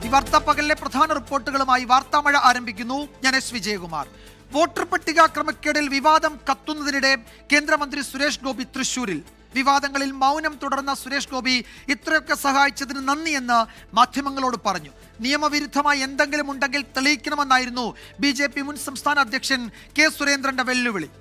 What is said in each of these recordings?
ഈ വാർത്താപ്പകലിലെ പ്രധാന റിപ്പോർട്ടുകളുമായി വാർത്താമഴ ആരംഭിക്കുന്നു. ഞാൻ എസ് വിജയകുമാർ. വോട്ടർ പട്ടിക ക്രമക്കേടിൽ വിവാദം കത്തുന്നതിനിടെ കേന്ദ്രമന്ത്രി സുരേഷ് ഗോപി തൃശൂരിൽ. വിവാദങ്ങളിൽ മൗനം തുടർന്ന സുരേഷ് ഗോപി ഇത്രയൊക്കെ സഹായിച്ചതിന് നന്ദിയെന്ന് മാധ്യമങ്ങളോട് പറഞ്ഞു. നിയമവിരുദ്ധമായി എന്തെങ്കിലും ഉണ്ടെങ്കിൽ തെളിയിക്കണമെന്നായിരുന്നു BJP മുൻ സംസ്ഥാന അധ്യക്ഷൻ കെ സുരേന്ദ്രന്റെ വെല്ലുവിളി.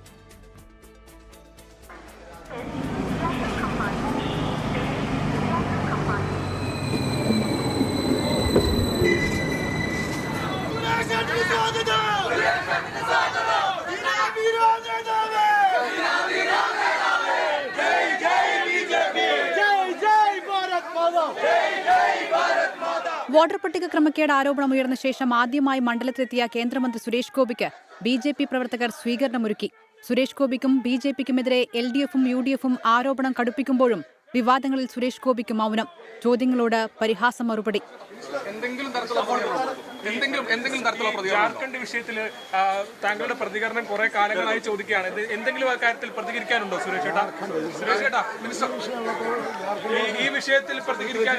വോട്ടർ പട്ടിക ക്രമക്കേട് ആരോപണം ഉയർന്ന ശേഷം ആദ്യമായി മണ്ഡലത്തിലെത്തിയ കേന്ദ്രമന്ത്രി സുരേഷ് ഗോപിക്ക് BJP പ്രവർത്തകർ സ്വീകരണമൊരുക്കി. സുരേഷ് ഗോപിക്കും BJPക്കുമെതിരെ LDFും UDFും ആരോപണം കടുപ്പിക്കുമ്പോഴും വിവാദങ്ങളിൽ സുരേഷ് ഗോപിക്ക് മൗനം. ചോദ്യങ്ങളോട് പരിഹാസ മറുപടി. ജാർഖണ്ഡ് വിഷയത്തിൽ താങ്കളുടെ പ്രതികരണം കുറെ കാലങ്ങളായി ചോദിക്കുകയാണ്. എന്തെങ്കിലും കാര്യത്തിൽ പ്രതികരിക്കാനുണ്ടോ സുരേഷ് ഏട്ടാ? സുരേഷ് ഏട്ടാ, മിനിസ്റ്റർ ഈ വിഷയത്തിൽ പ്രതികരിക്കാൻ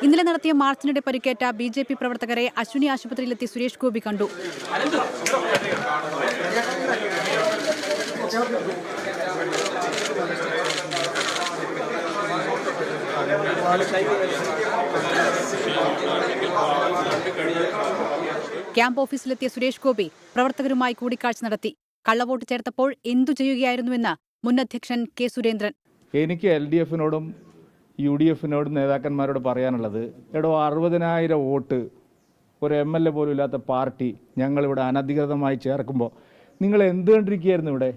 ഇന്നലെ നടത്തിയ മാർച്ചിനിടെ പരിക്കേറ്റ BJP പ്രവർത്തകരെ അശ്വിനി ആശുപത്രിയിലെത്തി സുരേഷ് ഗോപി കണ്ടു. ക്യാമ്പ് ഓഫീസിലെത്തിയ സുരേഷ് ഗോപി പ്രവർത്തകരുമായി കൂടിക്കാഴ്ച നടത്തി. കള്ളവോട്ട് ചേർത്തപ്പോൾ എന്തു ചെയ്യുകയായിരുന്നുവെന്ന് മുൻ അധ്യക്ഷൻ കെ സുരേന്ദ്രൻ. എനിക്ക് LDFിനോടും UDFിനോടും നേതാക്കന്മാരോട് പറയാനുള്ളത്, 60,000 വോട്ട് ഒരു MLA പോലും ഇല്ലാത്ത പാർട്ടി ഞങ്ങളിവിടെ അനധികൃതമായി ചേർക്കുമ്പോൾ നിങ്ങൾ എന്ത് കണ്ടിരിക്കുകയായിരുന്നു? ഇവിടെ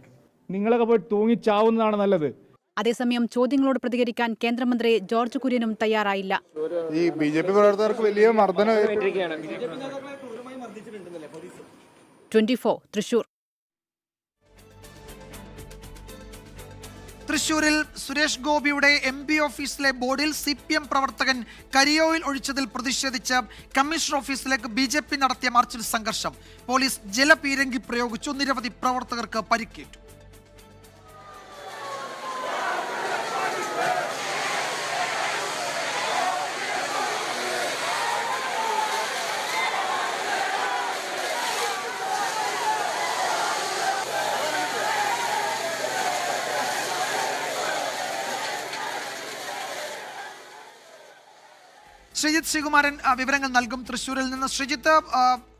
നിങ്ങളൊക്കെ പോയി തൂങ്ങിച്ചാവുന്നതാണ് നല്ലത്. അതേസമയം ചോദ്യങ്ങളോട് പ്രതികരിക്കാൻ കേന്ദ്രമന്ത്രി ജോർജ് കുര്യനും തയ്യാറായില്ല. ഈ BJP പ്രവർത്തകർക്ക് വലിയ മർദ്ദനം 24 തൃശൂർ. തൃശൂരിൽ സുരേഷ് ഗോപിയുടെ MP ഓഫീസിലെ ബോർഡിൽ CPM പ്രവർത്തകൻ കരിയോയിൽ ഒഴിച്ചതിൽ പ്രതിഷേധിച്ച് കമ്മീഷണർ ഓഫീസിലേക്ക് BJP നടത്തിയ മാർച്ചിൽ സംഘർഷം. പോലീസ് ജലപീരങ്കി പ്രയോഗിച്ചു. നിരവധി പ്രവർത്തകർക്ക് പരിക്കേറ്റു. ശ്രീജിത്ത് ശ്രീകുമാരൻ വിവരങ്ങൾ നൽകും തൃശ്ശൂരിൽ നിന്ന്. ശ്രീജിത്ത്,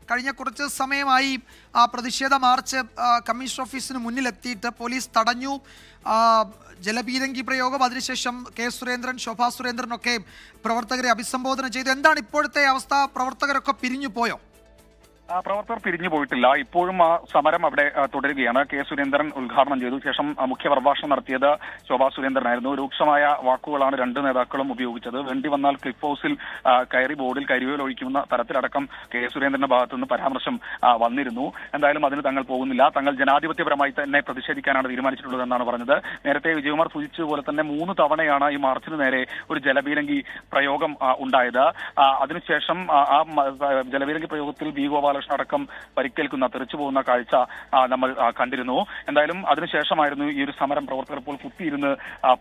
കഴിഞ്ഞ കുറച്ച് സമയമായി പ്രതിഷേധ മാർച്ച് കമ്മീഷണർ ഓഫീസിന് മുന്നിലെത്തിയിട്ട് പോലീസ് തടഞ്ഞു. ജലപീരങ്കി പ്രയോഗം, അതിനുശേഷം കെ സുരേന്ദ്രൻ, ശോഭാ സുരേന്ദ്രനൊക്കെ പ്രവർത്തകരെ അഭിസംബോധന ചെയ്തു. എന്താണ് ഇപ്പോഴത്തെ അവസ്ഥ? പ്രവർത്തകരൊക്കെ പിരിഞ്ഞു പോയോ? പ്രവർത്തകർ പിരിഞ്ഞു പോയിട്ടില്ല. ഇപ്പോഴും സമരം അവിടെ തുടരുകയാണ്. കെ സുരേന്ദ്രൻ ഉദ്ഘാടനം ചെയ്തു. ശേഷം മുഖ്യ പ്രഭാഷണം നടത്തിയത് ശോഭാ സുരേന്ദ്രനായിരുന്നു. രൂക്ഷമായ വാക്കുകളാണ് രണ്ട് നേതാക്കളും ഉപയോഗിച്ചത്. വേണ്ടി വന്നാൽ ക്ലിഫ് ഹൗസിൽ കയറി ബോർഡിൽ കരിവേൽ ഒഴിക്കുന്ന തരത്തിലടക്കം കെ സുരേന്ദ്രന്റെ ഭാഗത്തുനിന്ന് പരാമർശം വന്നിരുന്നു. എന്തായാലും അതിന് തങ്ങൾ പോകുന്നില്ല. തങ്ങൾ ജനാധിപത്യപരമായി തന്നെ പ്രതിഷേധിക്കാനാണ് തീരുമാനിച്ചിട്ടുള്ളതെന്നാണ് പറഞ്ഞത്. നേരത്തെ വിജയകുമാർ സൂചിച്ചതുപോലെ തന്നെ 3 തവണയാണ് ഈ മാർച്ചിന് നേരെ ഒരു ജലപീരങ്കി പ്രയോഗം ഉണ്ടായത്. അതിനുശേഷം ആ ജലപീരങ്കി പ്രയോഗത്തിൽ ബി ഗോപാലകൃഷ്ണൻ അടക്കം പരിക്കേൽക്കുന്ന, തെറിച്ചു പോകുന്ന കാഴ്ച നമ്മൾ കണ്ടിരുന്നു. എന്തായാലും അതിനുശേഷമായിരുന്നു ഈ ഒരു സമരം. പ്രവർത്തകർ ഇപ്പോൾ കുത്തിയിരുന്ന്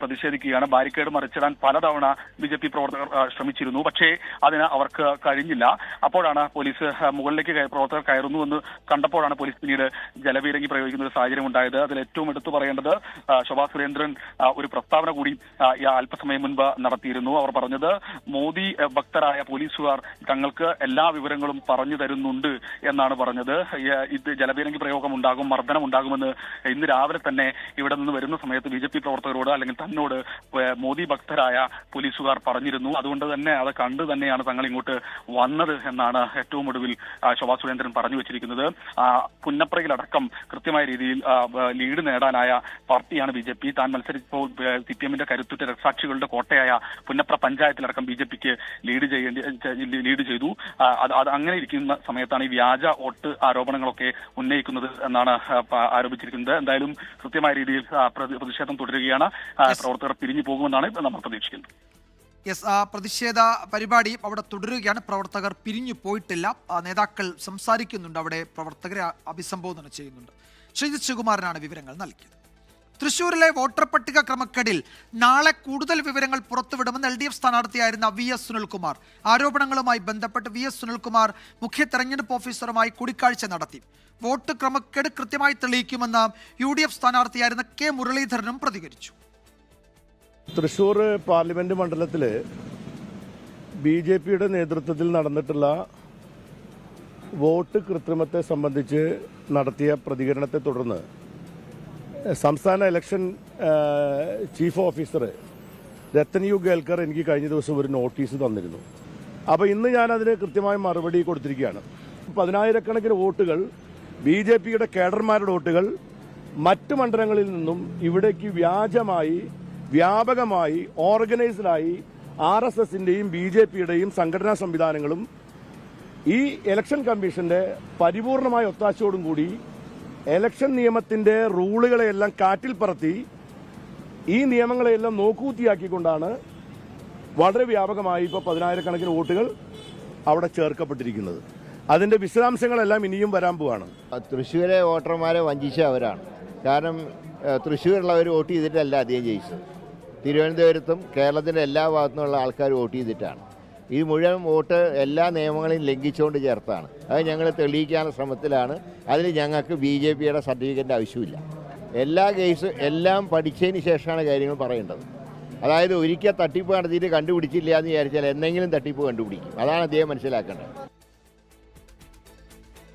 പ്രതിഷേധിക്കുകയാണ്. ബാരിക്കേഡ് മറിച്ചിടാൻ പലതവണ BJP പ്രവർത്തകർ ശ്രമിച്ചിരുന്നു. പക്ഷേ അതിന് അവർക്ക് കഴിഞ്ഞില്ല. അപ്പോഴാണ് പോലീസ് മുകളിലേക്ക് പ്രവർത്തകർ കയറുന്നുവെന്ന് കണ്ടപ്പോഴാണ് പോലീസ് പിന്നീട് ജലപീരങ്കി പ്രയോഗിക്കുന്ന ഒരു സാഹചര്യം ഉണ്ടായത്. അതിൽ ഏറ്റവും എടുത്തു പറയേണ്ടത് ശോഭാ സുരേന്ദ്രൻ ഒരു പ്രസ്താവന കൂടി അല്പസമയം മുൻപ് നടത്തിയിരുന്നു. അവർ പറഞ്ഞത്, മോദി ഭക്തരായ പോലീസുകാർ തങ്ങൾക്ക് എല്ലാ വിവരങ്ങളും പറഞ്ഞു തരുന്നുണ്ട് എന്നാണ് പറഞ്ഞത്. ഇത് ജലപീരങ്കി പ്രയോഗം ഉണ്ടാകും, മർദ്ദനം ഉണ്ടാകുമെന്ന് ഇന്ന് രാവിലെ തന്നെ ഇവിടെ നിന്ന് വരുന്ന സമയത്ത് BJP പ്രവർത്തകരോട് അല്ലെങ്കിൽ തന്നോട് മോദി ഭക്തരായ പോലീസുകാർ പറഞ്ഞിരുന്നു. അതുകൊണ്ട് തന്നെ അത് കണ്ടു തന്നെയാണ് തങ്ങൾ ഇങ്ങോട്ട് വന്നത് എന്നാണ് ഏറ്റവും ഒടുവിൽ ശോഭാ സുരേന്ദ്രൻ പറഞ്ഞു വെച്ചിരിക്കുന്നത്. പുന്നപ്രയിലടക്കം കൃത്യമായ രീതിയിൽ ലീഡ് നേടാനായ പാർട്ടിയാണ് BJP. താൻ മത്സരിച്ചപ്പോൾ CPMന്റെ കരുത്തുറ്റ രക്തസാക്ഷികളുടെ കോട്ടയായ പുന്നപ്ര പഞ്ചായത്തിലടക്കം BJPക്ക് ലീഡ് ചെയ്തു. അത് അങ്ങനെ ഇരിക്കുന്ന സമയത്താണ് ഈ വ്യാജ വോട്ട് ആരോപണങ്ങളൊക്കെ ഉന്നയിക്കുന്നത് എന്നാണ് ആരോപിച്ചിരിക്കുന്നത്. എന്തായാലും കൃത്യമായ രീതിയിൽ പ്രതിഷേധം തുടരുകയാണ്. പ്രവർത്തകർ പിരിഞ്ഞു പോകുമെന്നാണ് നമ്മൾ പ്രതീക്ഷിക്കുന്നത്. പ്രതിഷേധ പരിപാടി അവിടെ തുടരുകയാണ്. പ്രവർത്തകർ പിരിഞ്ഞു പോയിട്ടില്ല. നേതാക്കൾ സംസാരിക്കുന്നുണ്ട്, അവിടെ പ്രവർത്തകരെ അഭിസംബോധന ചെയ്യുന്നുണ്ട്. ശ്രീജിത്ത് ശ്രീകുമാരനാണ് വിവരങ്ങൾ നൽകിയത്. തൃശൂരിലെ വോട്ടർ പട്ടിക ക്രമക്കേടിൽ നാളെ കൂടുതൽ വിവരങ്ങൾ പുറത്തുവിടുമെന്ന് LDF സ്ഥാനാർത്ഥിയായിരുന്ന VS സുനിൽകുമാർ. ആരോപണങ്ങളുമായി ബന്ധപ്പെട്ട് VS സുനിൽകുമാർ മുഖ്യ തെരഞ്ഞെടുപ്പ് ഓഫീസറുമായി കൂടിക്കാഴ്ച നടത്തി. വോട്ട് ക്രമക്കേട് കൃത്യമായി തെളിയിക്കുമെന്ന് UDF സ്ഥാനാർത്ഥിയായിരുന്ന K മുരളീധരനും പ്രതികരിച്ചു. തൃശ്ശൂർ പാർലമെന്റ് മണ്ഡലത്തിൽ BJPയുടെ നേതൃത്വത്തിൽ നടന്നിട്ടുള്ള വോട്ട് കൃത്രിമത്തെ സംബന്ധിച്ച് നടത്തിയ പ്രതികരണത്തെ തുടർന്ന് സംസ്ഥാന election chief officer Rathan U Kelkar എനിക്ക് കഴിഞ്ഞ ദിവസം ഒരു നോട്ടീസ് തന്നിരുന്നു. അപ്പോൾ ഇന്ന് ഞാനതിന് കൃത്യമായ മറുപടി കൊടുത്തിരിക്കുകയാണ്. 10,000-കണക്കിന് വോട്ടുകൾ BJPയുടെ കേഡർമാരുടെ വോട്ടുകൾ മറ്റ് മണ്ഡലങ്ങളിൽ നിന്നും ഇവിടേക്ക് വ്യാജമായി വ്യാപകമായി ഓർഗനൈസ്ഡായി RSSന്റെയും BJPയുടെയും സംഘടനാ സംവിധാനങ്ങളും ഈ ഇലക്ഷൻ കമ്മീഷന്റെ പരിപൂർണമായ ഒത്താശയോടും കൂടി ഇലക്ഷൻ നിയമത്തിന്റെ റൂളുകളെയെല്ലാം കാറ്റിൽ പറത്തി ഈ നിയമങ്ങളെയെല്ലാം നോക്കൂത്തിയാക്കിക്കൊണ്ടാണ് വളരെ വ്യാപകമായി ഇപ്പോൾ 10,000-കണക്കിന് വോട്ടുകൾ അവിടെ ചേർക്കപ്പെട്ടിരിക്കുന്നത്. അതിന്റെ വിശദാംശങ്ങളെല്ലാം ഇനിയും വരാൻ പോവാണ്. തൃശ്ശൂരെ വോട്ടർമാരെ വഞ്ചിച്ച അവരാണ്. കാരണം തൃശ്ശൂരുള്ളവർ വോട്ട് ചെയ്തിട്ടല്ല അധികം ജയിച്ചത്. തിരുവനന്തപുരത്തും കേരളത്തിൻ്റെ എല്ലാ ഭാഗത്തുനിന്നുള്ള ആൾക്കാർ വോട്ട് ചെയ്തിട്ടാണ്. ഈ മുഴുവൻ വോട്ട് എല്ലാ നിയമങ്ങളെയും ലംഘിച്ചുകൊണ്ട് ചേർത്താണ്. അത് ഞങ്ങൾ തെളിയിക്കാനുള്ള ശ്രമത്തിലാണ്. അതിൽ ഞങ്ങൾക്ക് BJPയുടെ സർട്ടിഫിക്കറ്റിൻ്റെ ആവശ്യമില്ല. എല്ലാ കേസും എല്ലാം പഠിച്ചതിന് ശേഷമാണ് കാര്യങ്ങൾ പറയേണ്ടത്. അതായത് ഒരിക്കൽ തട്ടിപ്പ് നടത്തിയിട്ട് കണ്ടുപിടിച്ചില്ല എന്ന് വിചാരിച്ചാൽ എന്തെങ്കിലും തട്ടിപ്പ് കണ്ടുപിടിക്കും. അതാണ് അദ്ദേഹം മനസ്സിലാക്കേണ്ടത്.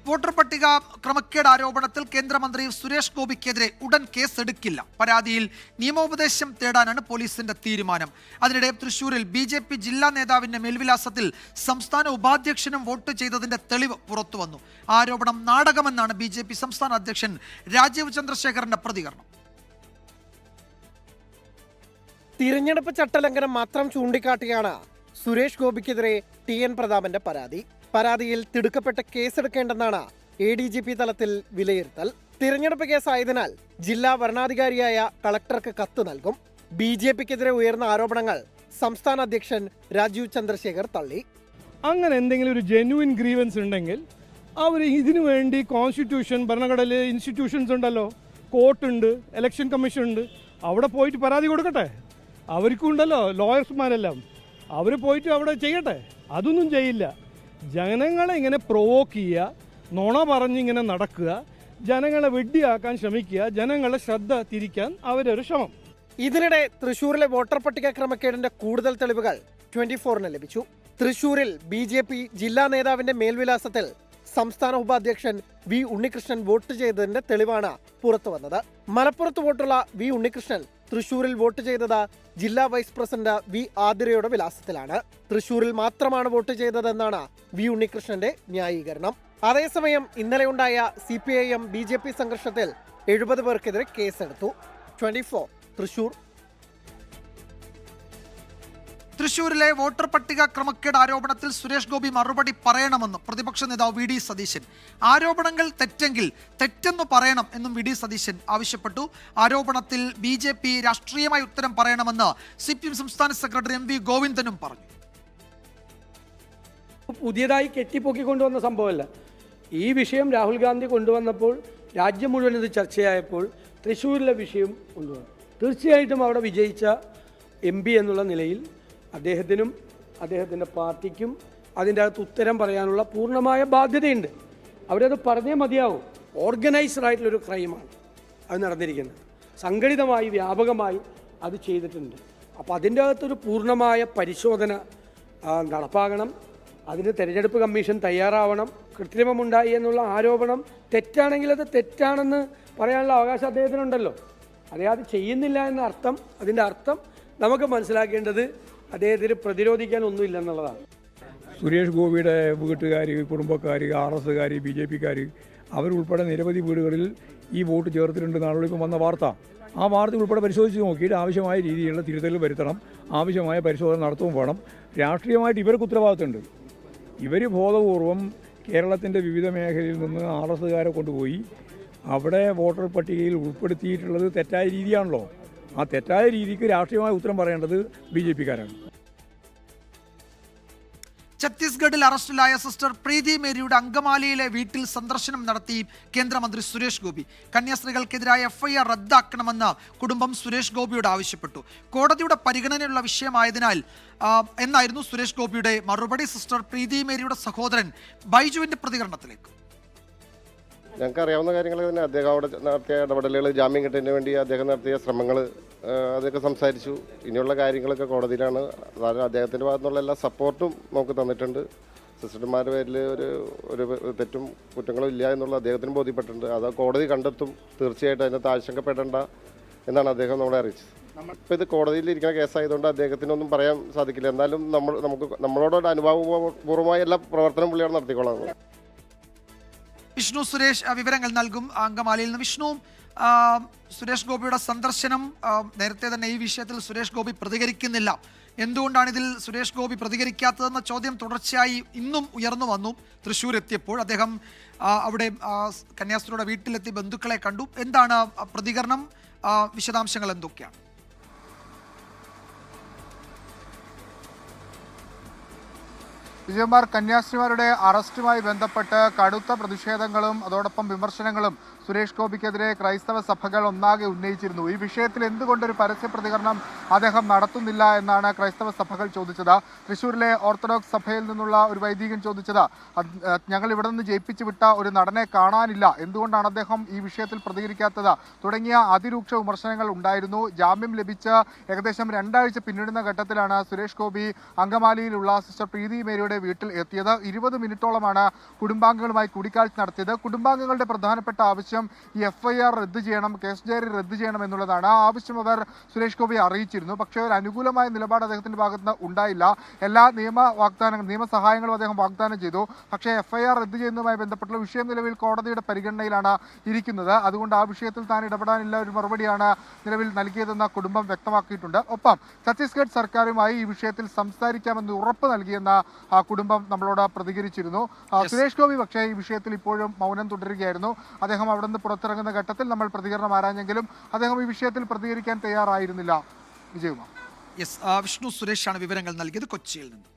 വോട്ടർ പട്ടിക ക്രമക്കേട് ആരോപണത്തിൽ കേന്ദ്രമന്ത്രി സുരേഷ് ഗോപിക്കെതിരെ ഉടൻ കേസെടുക്കില്ല. പരാതിയിൽ നിയമോപദേശം തേടാനാണ് പോലീസിന്റെ തീരുമാനം. അതിനിടെ തൃശൂരിൽ BJP ജില്ലാ നേതാവിന്റെ മേൽവിലാസത്തിൽ സംസ്ഥാന ഉപാധ്യക്ഷനും വോട്ട് ചെയ്തതിന്റെ തെളിവ് പുറത്തുവന്നു. ആരോപണം നാടകമെന്നാണ് BJP സംസ്ഥാന അധ്യക്ഷൻ രാജീവ് ചന്ദ്രശേഖറിന്റെ പ്രതികരണം. തിരഞ്ഞെടുപ്പ് ചട്ടലംഘനം മാത്രം ചൂണ്ടിക്കാട്ടിയാണ് സുരേഷ് ഗോപിക്കെതിരെ TN പ്രതാപന്റെ പരാതി. പരാതിയിൽ തിടുക്കപ്പെട്ട കേസെടുക്കേണ്ടെന്നാണ് ADGP തലത്തിൽ വിലയിരുത്തൽ. തിരഞ്ഞെടുപ്പ് കേസായതിനാൽ ജില്ലാ വരണാധികാരിയായ കളക്ടർക്ക് കത്ത് നൽകും. BJPക്കെതിരെ ഉയർന്ന ആരോപണങ്ങൾ സംസ്ഥാന അധ്യക്ഷൻ രാജീവ് ചന്ദ്രശേഖർ തള്ളി. അങ്ങനെ എന്തെങ്കിലും ഒരു ജെന്യുവിൻ ഗ്രീവൻസ് ഉണ്ടെങ്കിൽ അവർ ഇതിനു വേണ്ടി കോൺസ്റ്റിറ്റ്യൂഷൻ ഭരണഘടനയിലെ ഇൻസ്റ്റിറ്റ്യൂഷൻസ് ഉണ്ടല്ലോ, കോർട്ടുണ്ട്, ഇലക്ഷൻ കമ്മീഷൻ ഉണ്ട്, അവിടെ പോയിട്ട് പരാതി കൊടുക്കട്ടെ. അവർക്കും ഉണ്ടല്ലോ ലോയേഴ്സ്മാരെല്ലാം, അവർ പോയിട്ട് അവിടെ ചെയ്യട്ടെ. അതൊന്നും ചെയ്യില്ല. ജനങ്ങളെ ഇങ്ങനെ പ്രൊവോക്ക് ചെയ്യുക, നുണ പറഞ്ഞിങ്ങനെ നടക്കുക, ജനങ്ങളെ വെഡ്ഡിയാക്കാൻ ശ്രമിക്കുക, ജനങ്ങളെ ശ്രദ്ധ തിരിക്കാൻ അവരൊരു ശ്രമം. ഇതിനിടെ തൃശൂരിലെ വോട്ടർ പട്ടിക ക്രമക്കേടിന്റെ കൂടുതൽ തെളിവുകൾ 24-ന് ലഭിച്ചു. തൃശൂരിൽ BJP ജില്ലാ നേതാവിന്റെ മേൽവിലാസത്തിൽ സംസ്ഥാന ഉപാധ്യക്ഷൻ V ഉണ്ണികൃഷ്ണൻ വോട്ട് ചെയ്തതിന്റെ തെളിവാണ് പുറത്തുവന്നത്. മലപ്പുറത്ത് വോട്ടുള്ള V ഉണ്ണികൃഷ്ണൻ തൃശൂരിൽ വോട്ട് ചെയ്തത് ജില്ലാ വൈസ് പ്രസിഡന്റ് V ആതിരയുടെ വിലാസത്തിലാണ്. തൃശൂരിൽ മാത്രമാണ് വോട്ട് ചെയ്തതെന്നാണ് V ഉണ്ണികൃഷ്ണന്റെ ന്യായീകരണം. അതേസമയം ഇന്നലെയുണ്ടായ CPIM BJP സംഘർഷത്തിൽ 70 പേർക്കെതിരെ കേസെടുത്തു. 24 തൃശൂർ. തൃശൂരിലെ വോട്ടർ പട്ടിക ക്രമക്കേട് ആരോപണത്തിൽ സുരേഷ് ഗോപി മറുപടി പറയണമെന്ന് പ്രതിപക്ഷ നേതാവ് VD സതീശൻ. ആരോപണങ്ങൾ തെറ്റെങ്കിൽ തെറ്റെന്ന് പറയണം എന്നും VD സതീശൻ ആവശ്യപ്പെട്ടു. ആരോപണത്തിൽ BJP രാഷ്ട്രീയമായി ഉത്തരം പറയണമെന്ന് CPM സംസ്ഥാന സെക്രട്ടറി MV ഗോവിന്ദനും പറഞ്ഞു. പുതിയതായി കെട്ടിപ്പൊക്കിക്കൊണ്ടുവന്ന സംഭവമല്ല. ഈ വിഷയം രാഹുൽ ഗാന്ധി കൊണ്ടുവന്നപ്പോൾ രാജ്യം മുഴുവൻ ഇത് ചർച്ചയായപ്പോൾ തൃശ്ശൂരിലെ വിഷയം കൊണ്ടുവന്നു. തീർച്ചയായിട്ടും അവിടെ വിജയിച്ച MP എന്നുള്ള നിലയിൽ അദ്ദേഹത്തിനും അദ്ദേഹത്തിൻ്റെ പാർട്ടിക്കും അതിൻ്റെ അകത്ത് ഉത്തരം പറയാനുള്ള പൂർണ്ണമായ ബാധ്യതയുണ്ട്. അവരത് പറഞ്ഞേ മതിയാവും. ഓർഗനൈസ്ഡ് ആയിട്ടുള്ളൊരു ക്രൈമാണ് അത് നടന്നിരിക്കുന്നത്. സംഘടിതമായി വ്യാപകമായി അത് ചെയ്തിട്ടുണ്ട്. അപ്പോൾ അതിൻ്റെ അകത്തൊരു പൂർണ്ണമായ പരിശോധന നടപ്പാകണം. അതിന് തെരഞ്ഞെടുപ്പ് കമ്മീഷൻ തയ്യാറാവണം. കൃത്രിമമുണ്ടായി എന്നുള്ള ആരോപണം തെറ്റാണെങ്കിൽ അത് തെറ്റാണെന്ന് പറയാനുള്ള അവകാശം അദ്ദേഹത്തിനുണ്ടല്ലോ. അദ്ദേഹം അത് ചെയ്യുന്നില്ല എന്ന അർത്ഥം, അതിൻ്റെ അർത്ഥം നമുക്ക് മനസ്സിലാക്കേണ്ടത് അദ്ദേഹത്തിന് പ്രതിരോധിക്കാൻ ഒന്നുമില്ലെന്നുള്ളതാണ്. സുരേഷ് ഗോപിയുടെ വീട്ടുകാർ, കുടുംബക്കാർ, RSകാർ, BJPക്കാർ അവരുൾപ്പെടെ നിരവധി വീടുകളിൽ ഈ വോട്ട് ചേർത്തിട്ടുണ്ടെന്നാണല്ലോ ഇപ്പം വന്ന വാർത്ത. ആ വാർത്ത ഉൾപ്പെടെ പരിശോധിച്ച് നോക്കിയിട്ട് ആവശ്യമായ രീതിയിലുള്ള തിരുത്തൽ വരുത്തണം, ആവശ്യമായ പരിശോധന നടത്തുകയും വേണം. രാഷ്ട്രീയമായിട്ട് ഇവർക്ക് ഉത്തരവാദിത്തമുണ്ട്. ഇവർ ബോധപൂർവം കേരളത്തിൻ്റെ വിവിധ മേഖലയിൽ നിന്ന് RSകാരെ കൊണ്ടുപോയി അവിടെ വോട്ടർ പട്ടികയിൽ ഉൾപ്പെടുത്തിയിട്ടുള്ളത് തെറ്റായ രീതിയാണല്ലോ. ആ തെറ്റായ രീതിക്ക് രാഷ്ട്രീയമായ ഉത്തരം പറയേണ്ടത് BJPക്കാരാണ്. ഛത്തീസ്ഗഡിൽ അറസ്റ്റിലായ സിസ്റ്റർ പ്രീതി മേരിയുടെ അങ്കമാലിയിലെ വീട്ടിൽ സന്ദർശനം നടത്തി കേന്ദ്രമന്ത്രി സുരേഷ് ഗോപി. കന്യാസ്ത്രീകൾക്കെതിരായ എഫ്ഐആർ റദ്ദാക്കണമെന്ന് കുടുംബം സുരേഷ് ഗോപിയോട് ആവശ്യപ്പെട്ടു. കോടതിയുടെ പരിഗണനയുള്ള വിഷയമായതിനാൽ എന്നായിരുന്നു സുരേഷ് ഗോപിയുടെ മറുപടി. സിസ്റ്റർ പ്രീതി മേരിയുടെ സഹോദരൻ ബൈജുവിന്റെ പ്രതികരണത്തിലേക്ക്. ഞങ്ങൾക്ക് അറിയാവുന്ന കാര്യങ്ങൾ തന്നെ അദ്ദേഹം അവിടെ നടത്തിയ ഇടപെടലുകൾ, ജാമ്യം കിട്ടുന്നതിന് വേണ്ടി അദ്ദേഹം നടത്തിയ ശ്രമങ്ങൾ, അതൊക്കെ സംസാരിച്ചു. ഇനിയുള്ള കാര്യങ്ങളൊക്കെ കോടതിയിലാണ്. അതായത് അദ്ദേഹത്തിൻ്റെ ഭാഗത്തുനിന്നുള്ള എല്ലാ സപ്പോർട്ടും നമുക്ക് തന്നിട്ടുണ്ട്. സിസ്റ്റർമാരുടെ പേരിൽ ഒരു തെറ്റും കുറ്റങ്ങളും ഇല്ല എന്നുള്ള അദ്ദേഹത്തിന് ബോധ്യപ്പെട്ടിട്ടുണ്ട്. അത് കോടതി കണ്ടെത്തും. തീർച്ചയായിട്ടും അതിനകത്ത് ആശങ്കപ്പെടേണ്ട എന്നാണ് അദ്ദേഹം നമ്മളെ അറിയിച്ചത്. ഇപ്പോൾ ഇത് കോടതിയിൽ ഇരിക്കുന്ന കേസായതുകൊണ്ട് അദ്ദേഹത്തിനൊന്നും പറയാൻ സാധിക്കില്ല. എന്നാലും നമ്മളോട് അനുഭവപൂർവമായ എല്ലാ പ്രവർത്തനം പുള്ളിയാണ് നടത്തിക്കൊള്ളാം. വിഷ്ണു സുരേഷ് വിവരങ്ങൾ നൽകും അങ്കമാലിയിൽ നിന്ന്. വിഷ്ണു, സുരേഷ് ഗോപിയുടെ സന്ദർശനം, നേരത്തെ തന്നെ ഈ വിഷയത്തിൽ സുരേഷ് ഗോപി പ്രതികരിക്കുന്നില്ല. എന്തുകൊണ്ടാണ് ഇതിൽ സുരേഷ് ഗോപി പ്രതികരിക്കാത്തതെന്ന ചോദ്യം തുടർച്ചയായി ഇന്നും ഉയർന്നു വന്നു. തൃശ്ശൂർ എത്തിയപ്പോൾ അദ്ദേഹം അവിടെ കന്യാസ്ത്രീയുടെ വീട്ടിലെത്തി ബന്ധുക്കളെ കണ്ടു. എന്താണ് പ്രതികരണം? വിശദാംശങ്ങൾ എന്തൊക്കെയാണ്? വിജയകുമാർ, കന്യാസ്ത്രീമാരുടെ അറസ്റ്റുമായി ബന്ധപ്പെട്ട് കടുത്ത പ്രതിഷേധങ്ങളും അതോടൊപ്പം വിമർശനങ്ങളും സുരേഷ് ഗോപിക്കെതിരെ ക്രൈസ്തവ സഭകൾ ഒന്നാകെ ഉന്നയിച്ചിരുന്നു. ഈ വിഷയത്തിൽ എന്തുകൊണ്ടൊരു പരസ്യ പ്രതികരണം അദ്ദേഹം നടത്തുന്നില്ല എന്നാണ് ക്രൈസ്തവ സഭകൾ ചോദിച്ചത്. തൃശ്ശൂരിലെ ഓർത്തഡോക്സ് സഭയിൽ നിന്നുള്ള ഒരു വൈദികൻ ചോദിച്ചത്, ഞങ്ങൾ ഇവിടെ നിന്ന് ജയിപ്പിച്ചു വിട്ട ഒരു നടനെ കാണാനില്ല, എന്തുകൊണ്ടാണ് അദ്ദേഹം ഈ വിഷയത്തിൽ പ്രതികരിക്കാത്തത് തുടങ്ങിയ അതിരൂക്ഷ വിമർശനങ്ങൾ ഉണ്ടായിരുന്നു. ജാമ്യം ലഭിച്ച് ഏകദേശം 2 ആഴ്ച പിന്നിടുന്ന ഘട്ടത്തിലാണ് സുരേഷ് ഗോപി അങ്കമാലിയിലുള്ള സിസ്റ്റർ പ്രീതി മേരിയുടെ വീട്ടിൽ എത്തിയത്. 20 മിനിറ്റോളമാണ് കുടുംബാംഗങ്ങളുമായി കൂടിക്കാഴ്ച നടത്തിയത്. കുടുംബാംഗങ്ങളുടെ പ്രധാനപ്പെട്ട ആവശ്യം ഈ എഫ്ഐആർ റദ്ദ് ചെയ്യണം, കേസ് ഡയറി റദ്ദ് ചെയ്യണം എന്നുള്ളതാണ്. ആ ആവശ്യം അവർ സുരേഷ് ഗോപി അറിയിച്ചിരുന്നു. പക്ഷേ ഒരു അനുകൂലമായ നിലപാട് അദ്ദേഹത്തിന്റെ ഭാഗത്ത് നിന്ന് ഉണ്ടായില്ല. എല്ലാ നിയമസഹായങ്ങളും അദ്ദേഹം വാഗ്ദാനം ചെയ്തു. പക്ഷേ എഫ്ഐആർ റദ്ദ് ചെയ്യുന്നതുമായി ബന്ധപ്പെട്ടുള്ള വിഷയം നിലവിൽ കോടതിയുടെ പരിഗണനയിലാണ് ഇരിക്കുന്നത്. അതുകൊണ്ട് ആ വിഷയത്തിൽ താൻ ഇടപെടാനില്ല ഒരു മറുപടിയാണ് നിലവിൽ നൽകിയതെന്ന കുടുംബം വ്യക്തമാക്കിയിട്ടുണ്ട്. ഒപ്പം ഛത്തീസ്ഗഡ് സർക്കാരുമായി ഈ വിഷയത്തിൽ സംസാരിക്കാമെന്ന് ഉറപ്പ് നൽകിയെന്ന കുടുംബം നമ്മളോട് പ്രതികരിച്ചിരുന്നു. സുരേഷ് ഗോപി പക്ഷേ ഈ വിഷയത്തിൽ ഇപ്പോഴും മൗനം തുടരുകയായിരുന്നു. അദ്ദേഹം അവിടെ നിന്ന് പുറത്തിറങ്ങുന്ന ഘട്ടത്തിൽ നമ്മൾ പ്രതികരണം ആരാഞ്ഞെങ്കിലും അദ്ദേഹം ഈ വിഷയത്തിൽ പ്രതികരിക്കാൻ തയ്യാറായിരുന്നില്ല. വിജയകുമാർ. വിഷ്ണു സുരേഷാണ് വിവരങ്ങൾ നൽകിയത് കൊച്ചിയിൽ നിന്ന്.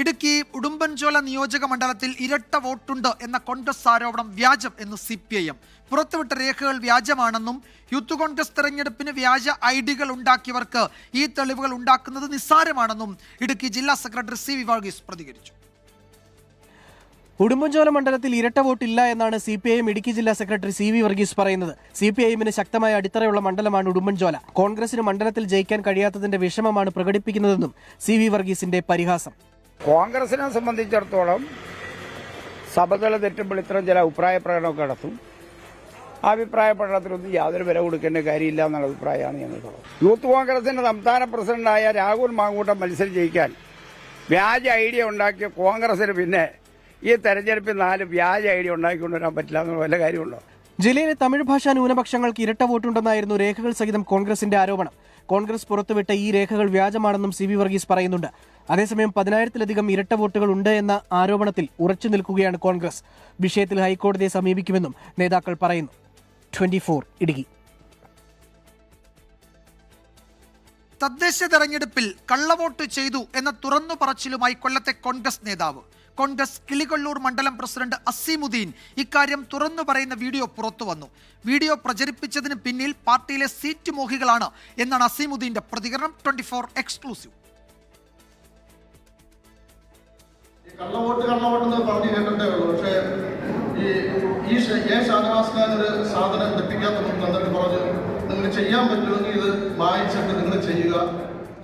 ഇടുക്കി ഉടുമ്പൻചോല നിയോജക മണ്ഡലത്തിൽ ഇരട്ട വോട്ടുണ്ട് എന്ന കോൺഗ്രസ് ആരോപണം വ്യാജം എന്ന് CPIM. പുറത്തുവിട്ട രേഖകൾ വ്യാജമാണെന്നും യൂത്ത് കോൺഗ്രസ് തെരഞ്ഞെടുപ്പിന് വ്യാജ ഐഡികൾ ഉണ്ടാക്കിയവർക്ക് ഈ തെളിവുകൾ ഉണ്ടാക്കുന്നത് നിസ്സാരമാണെന്നും ഇടുക്കി ജില്ലാ സെക്രട്ടറി CV വർഗീസ് പ്രതികരിച്ചു. ഉടുമ്പൻചോല മണ്ഡലത്തിൽ ഇരട്ട വോട്ടില്ല എന്നാണ് CPIM ഇടുക്കി ജില്ലാ സെക്രട്ടറി CV വർഗീസ് പറയുന്നത്. CPIMന് ശക്തമായ അടിത്തറയുള്ള മണ്ഡലമാണ് ഉടുമ്പൻചോല. കോൺഗ്രസിന് മണ്ഡലത്തിൽ ജയിക്കാൻ കഴിയാത്തതിന്റെ വിഷമമാണ് പ്രകടിപ്പിക്കുന്നതെന്നും CV വർഗീസിന്റെ പരിഹാസം. കോൺഗ്രസിനെ സംബന്ധിച്ചിടത്തോളം സഭകൾ തെറ്റുമ്പോൾ ഇത്തരം ചില അഭിപ്രായ പ്രകടനമൊക്കെ നടത്തും. ആ അഭിപ്രായ പ്രകടനത്തിനൊന്നും യാതൊരു വില കൊടുക്കേണ്ട കാര്യമില്ല എന്നുള്ള അഭിപ്രായമാണ് ഞങ്ങൾക്കുള്ളത്. യൂത്ത് കോൺഗ്രസിന്റെ സംസ്ഥാന പ്രസിഡന്റായ രാഹുൽ മാങ്കൂട്ടം മത്സരം ജയിക്കാൻ വ്യാജ ഐഡിയ ഉണ്ടാക്കിയ കോൺഗ്രസിന് പിന്നെ ഈ തെരഞ്ഞെടുപ്പിൽ 4 വ്യാജ ഐഡിയ ഉണ്ടാക്കിക്കൊണ്ടുവരാൻ പറ്റില്ല എന്നുള്ള വല്ല കാര്യമുണ്ടോ? ജില്ലയിലെ തമിഴ് ഭാഷാ ന്യൂനപക്ഷങ്ങൾക്ക് ഇരട്ട വോട്ടുണ്ടെന്നായിരുന്നു രേഖകൾ സഹിതം കോൺഗ്രസിന്റെ ആരോപണം. കോൺഗ്രസ് പുറത്തുവിട്ട ഈ രേഖകൾ വ്യാജമാണെന്നും CV വർഗീസ് പറയുന്നുണ്ട്. അതേസമയം 10,000-ലധികം ഇരട്ട വോട്ടുകൾ ഉണ്ട് എന്ന ആരോപണത്തിൽ ഉറച്ചു നിൽക്കുകയാണ് കോൺഗ്രസ്. വിഷയത്തിൽ ഹൈക്കോടതിയെ സമീപിക്കുമെന്നും നേതാക്കൾ പറയുന്നു. 24 ഇടുക്കി. തദ്ദേശ തെരഞ്ഞെടുപ്പിൽ കള്ളവോട്ട് ചെയ്തു എന്ന തുറന്നു പറച്ചിലുമായി കൊല്ലത്തെ കോൺഗ്രസ് നേതാവ്. കോൺഗ്രസ് കിളികൊല്ലൂർ മണ്ഡലം പ്രസിഡന്റ് അസീമുദ്ദീൻ ഇക്കാര്യം തുറന്നു പറയുന്ന വീഡിയോ പുറത്തു വന്നു. വീഡിയോ പ്രചരിപ്പിച്ചതിന് പിന്നിൽ പാർട്ടിയിലെ സീറ്റ് മോഹികളാണ് എന്നാണ് അസീമുദ്ദീന്റെ പ്രതികരണം. 24 എക്സ്ക്ലൂസീവ്. കള്ളവോട്ട് പറഞ്ഞു കേട്ടിട്ടേ ഉള്ളൂ. പക്ഷേ ഈ ഷാനവാസ്ഖാനൊരു സാധനം തെറ്റിക്കാത്ത തന്നിട്ട് പറഞ്ഞു നിങ്ങൾ ചെയ്യാൻ പറ്റുമെങ്കിൽ ഇത് വായിച്ചിട്ട് നിങ്ങൾ ചെയ്യുക.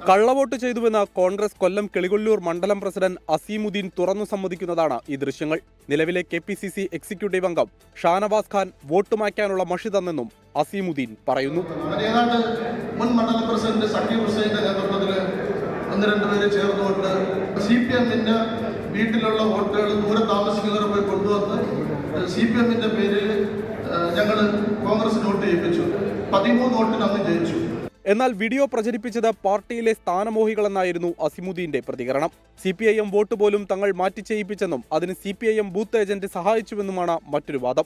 കള്ളവോട്ട് ചെയ്തുവെന്ന കോൺഗ്രസ് കൊല്ലം കിളികൊല്ലൂർ മണ്ഡലം പ്രസിഡന്റ് അസീമുദ്ദീൻ തുറന്നു സമ്മതിക്കുന്നതാണ് ഈ ദൃശ്യങ്ങൾ. നിലവിലെ KPCC എക്സിക്യൂട്ടീവ് അംഗം ഷാനവാസ് ഖാൻ വോട്ട് മായ്ക്കാനുള്ള മഷി തന്നെന്നും അസീമുദ്ദീൻ പറയുന്നു. ഏതാണ്ട് മുൻ മണ്ഡലം പ്രസിഡന്റ് സക്കീർ ഹുസൈന്റെ നേതൃത്വത്തിൽ 1-2 പേര് ചേർന്നുകൊണ്ട് CPMന്റെ വീട്ടിലുള്ള വോട്ടുകൾ ദൂരെ താമസിക്കുന്നവരെ പോയി കൊണ്ടുവന്ന് CPMന്റെ പേരിൽ ഞങ്ങൾ കോൺഗ്രസിന് വോട്ട് ചെയ്യിപ്പിച്ചു. 13 വോട്ടിന് അന്ന് ജയിച്ചു. എന്നാൽ വീഡിയോ പ്രചരിപ്പിച്ചത് പാർട്ടിയിലെ സ്ഥാനമോഹികളെന്നായിരുന്നു അസീമുദ്ദീന്റെ പ്രതികരണം. CPIM വോട്ട് പോലും തങ്ങൾ മാറ്റി ചെയ്യിപ്പിച്ചെന്നും അതിന് CPIM ബൂത്ത് ഏജന്റ് സഹായിച്ചുവെന്നുമാണ് മറ്റൊരു വാദം.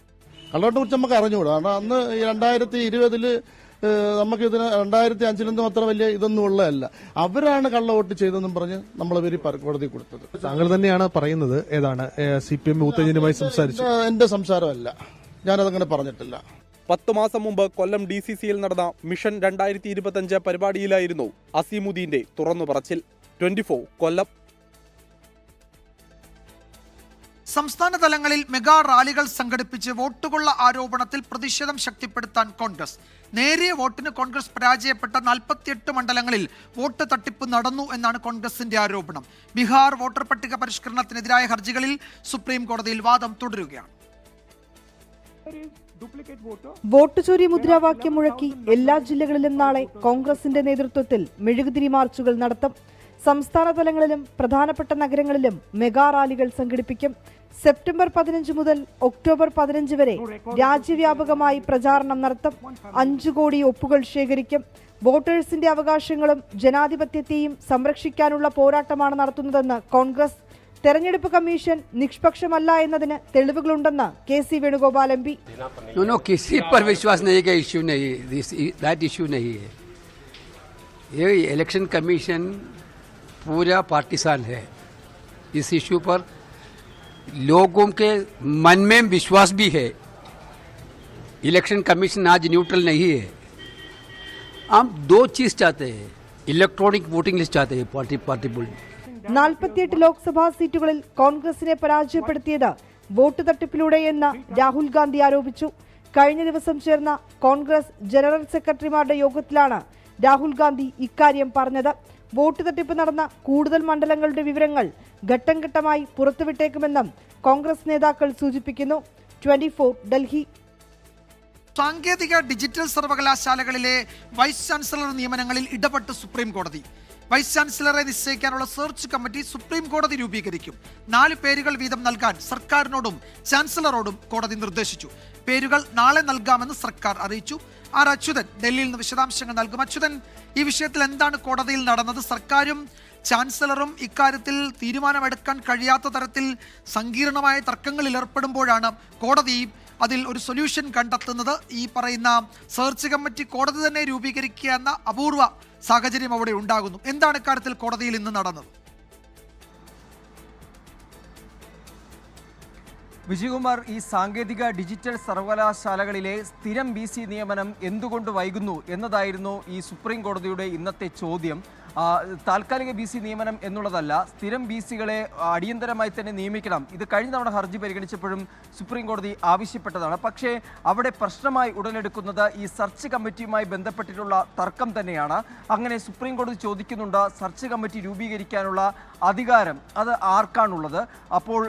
കള്ളവോട്ടിനെ കുറിച്ച് നമുക്ക് അറിഞ്ഞുകൂടാ. കാരണം അന്ന് 2020 നമുക്കിതിന് 2005 അത്ര വലിയ ഇതൊന്നും ഉള്ളതല്ല. അവരാണ് കള്ള വോട്ട് ചെയ്തെന്നും പറഞ്ഞ് നമ്മളവര് കോടതി കൊടുത്തത്. താങ്കൾ തന്നെയാണ് പറയുന്നത്. ഏതാണ് CPM ഉത്തേജനവുമായി സംസാരിച്ചു? എന്റെ സംസാരമല്ല, ഞാനതങ്ങനെ പറഞ്ഞിട്ടില്ല. 10 മാസം മുമ്പ് കൊല്ലം DCCയിൽ നടന്ന മിഷൻ 2025 പരിപാടിയിലായിരുന്നു അസീമുദ്ദീന്റെ തുറന്നു പറച്ചിൽ. 24 കൊല്ലം. സംസ്ഥാന തലങ്ങളിൽ മെഗാ റാലികൾ സംഘടിപ്പിച്ച് വോട്ടുകൊള്ള ആരോപണത്തിൽ പ്രതിഷേധം ശക്തിപ്പെടുത്താൻ കോൺഗ്രസ്. നേരിയ വോട്ടിന് കോൺഗ്രസ് പരാജയപ്പെട്ട 48 മണ്ഡലങ്ങളിൽ വോട്ട് തട്ടിപ്പ് നടന്നു എന്നാണ് കോൺഗ്രസിന്റെ ആരോപണം. ബീഹാർ വോട്ടർ പട്ടിക പരിഷ്കരണത്തിനെതിരായ ഹർജികളിൽ സുപ്രീം കോടതിയിൽ വാദം തുടരുകയാണ്. വോട്ട് ചോരി മുദ്രാവാക്യം മുഴക്കി എല്ലാ ജില്ലകളിലും നാളെ കോൺഗ്രസിന്റെ നേതൃത്വത്തിൽ മെഴുകുതിരി മാർച്ചുകൾ നടത്തും. സംസ്ഥാന തലങ്ങളിലും പ്രധാനപ്പെട്ട നഗരങ്ങളിലും മെഗാ റാലികൾ സംഘടിപ്പിക്കും. സെപ്റ്റംബർ 15 മുതൽ ഒക്ടോബർ 15 വരെ രാജ്യവ്യാപകമായി പ്രചാരണം നടത്തും. 5 കോടി ഒപ്പുകൾ ശേഖരിക്കും. വോട്ടേഴ്സിന്റെ അവകാശങ്ങളും ജനാധിപത്യത്തെയും സംരക്ഷിക്കാനുള്ള പോരാട്ടമാണ് നടത്തുന്നതെന്ന് കോൺഗ്രസ്. തെരഞ്ഞെടുപ്പ് കമ്മീഷൻ നിഷ്പക്ഷമല്ല എന്നതിന് തെളിവുകളുണ്ടെന്ന് KC വേണുഗോപാൽ MP. किसी पर विश्वास नहीं का इश्यू नहीं, दैट इश्यू नहीं है. ये इलेक्शन कमीशन पूरा पार्टीसान है. इस इश्यू पर लोगों के मन में विश्वास भी है. इलेक्शन कमीशन आज न्यूट्रल नहीं है. हम 2 चीज चाहते हैं, इलेक्ट्रॉनिक वोटिंग लिस्ट चाहते हैं. पार्टी बोल 48 ലോക്സഭാ സീറ്റുകളിൽ കോൺഗ്രസിനെ പരാജയപ്പെടുത്തിയത് വോട്ട് തട്ടിപ്പിലൂടെയെന്ന് രാഹുൽ ഗാന്ധി ആരോപിച്ചു. കഴിഞ്ഞ ദിവസം ചേർന്ന കോൺഗ്രസ് ജനറൽ സെക്രട്ടറിമാരുടെ യോഗത്തിലാണ് രാഹുൽ ഗാന്ധി ഇക്കാര്യം പറഞ്ഞത്. വോട്ട് തട്ടിപ്പ് നടന്ന കൂടുതൽ മണ്ഡലങ്ങളുടെ വിവരങ്ങൾ ഘട്ടം ഘട്ടമായി പുറത്തുവിട്ടേക്കുമെന്നും കോൺഗ്രസ് നേതാക്കൾ സൂചിപ്പിക്കുന്നു. 24 ഡൽഹി. സാങ്കേതിക ഡിജിറ്റൽ സർവകലാശാലകളിലെ വൈസ് ചാൻസലർ നിയമനങ്ങളിൽ ഇടപെട്ട് സുപ്രീം കോടതി. വൈസ് ചാൻസലറെ നിശ്ചയിക്കാനുള്ള സെർച്ച് കമ്മിറ്റി സുപ്രീം കോടതി രൂപീകരിക്കും. 4 പേരുകൾ വീതം നൽകാൻ സർക്കാരിനോടും ചാൻസലറോടും കോടതി നിർദ്ദേശിച്ചു. പേരുകൾ നാളെ നൽകാമെന്ന് സർക്കാർ അറിയിച്ചു. അച്യുതൻ ഡൽഹിയിൽ നിന്ന് വിശദാംശങ്ങൾ നൽകും. അച്യുതൻ, ഈ വിഷയത്തിൽ എന്താണ് കോടതിയിൽ നടന്നത്? സർക്കാരും ചാൻസലറും ഇക്കാര്യത്തിൽ തീരുമാനമെടുക്കാൻ കഴിയാത്ത തരത്തിൽ സങ്കീർണമായ തർക്കങ്ങളിൽ ഏർപ്പെടുമ്പോഴാണ് കോടതി അതിൽ ഒരു സൊല്യൂഷൻ കണ്ടെത്തുന്നത്. ഈ പറയുന്ന സെർച്ച് കമ്മിറ്റി കോടതി തന്നെ രൂപീകരിക്കുക എന്ന അപൂർവ സാഹചര്യം അവിടെ ഉണ്ടാകുന്നു. എന്താണ് ഇക്കാര്യത്തിൽ കോടതിയിൽ ഇന്ന് നടന്നത്? വിജയകുമാർ, ഈ സാങ്കേതിക ഡിജിറ്റൽ സർവകലാശാലകളിലെ സ്ഥിരം BC നിയമനം എന്തുകൊണ്ട് വൈകുന്നു എന്നതായിരുന്നു ഈ സുപ്രീം കോടതിയുടെ ഇന്നത്തെ ചോദ്യം. താൽക്കാലിക BC നിയമനം എന്നുള്ളതല്ല, സ്ഥിരം BCകളെ അടിയന്തരമായി തന്നെ നിയമിക്കണം. ഇത് കഴിഞ്ഞ തവണ ഹർജി പരിഗണിച്ചപ്പോഴും സുപ്രീം കോടതി ആവശ്യപ്പെട്ടതാണ്. പക്ഷേ അവിടെ പ്രശ്നമായി ഉടലെടുക്കുന്നത് ഈ സെർച്ച് കമ്മിറ്റിയുമായി ബന്ധപ്പെട്ടിട്ടുള്ള തർക്കം തന്നെയാണ്. അങ്ങനെ സുപ്രീം കോടതി ചോദിക്കുന്നുണ്ട്, സെർച്ച് കമ്മിറ്റി രൂപീകരിക്കാനുള്ള അധികാരം അത് ആർക്കാണുള്ളത്? അപ്പോൾ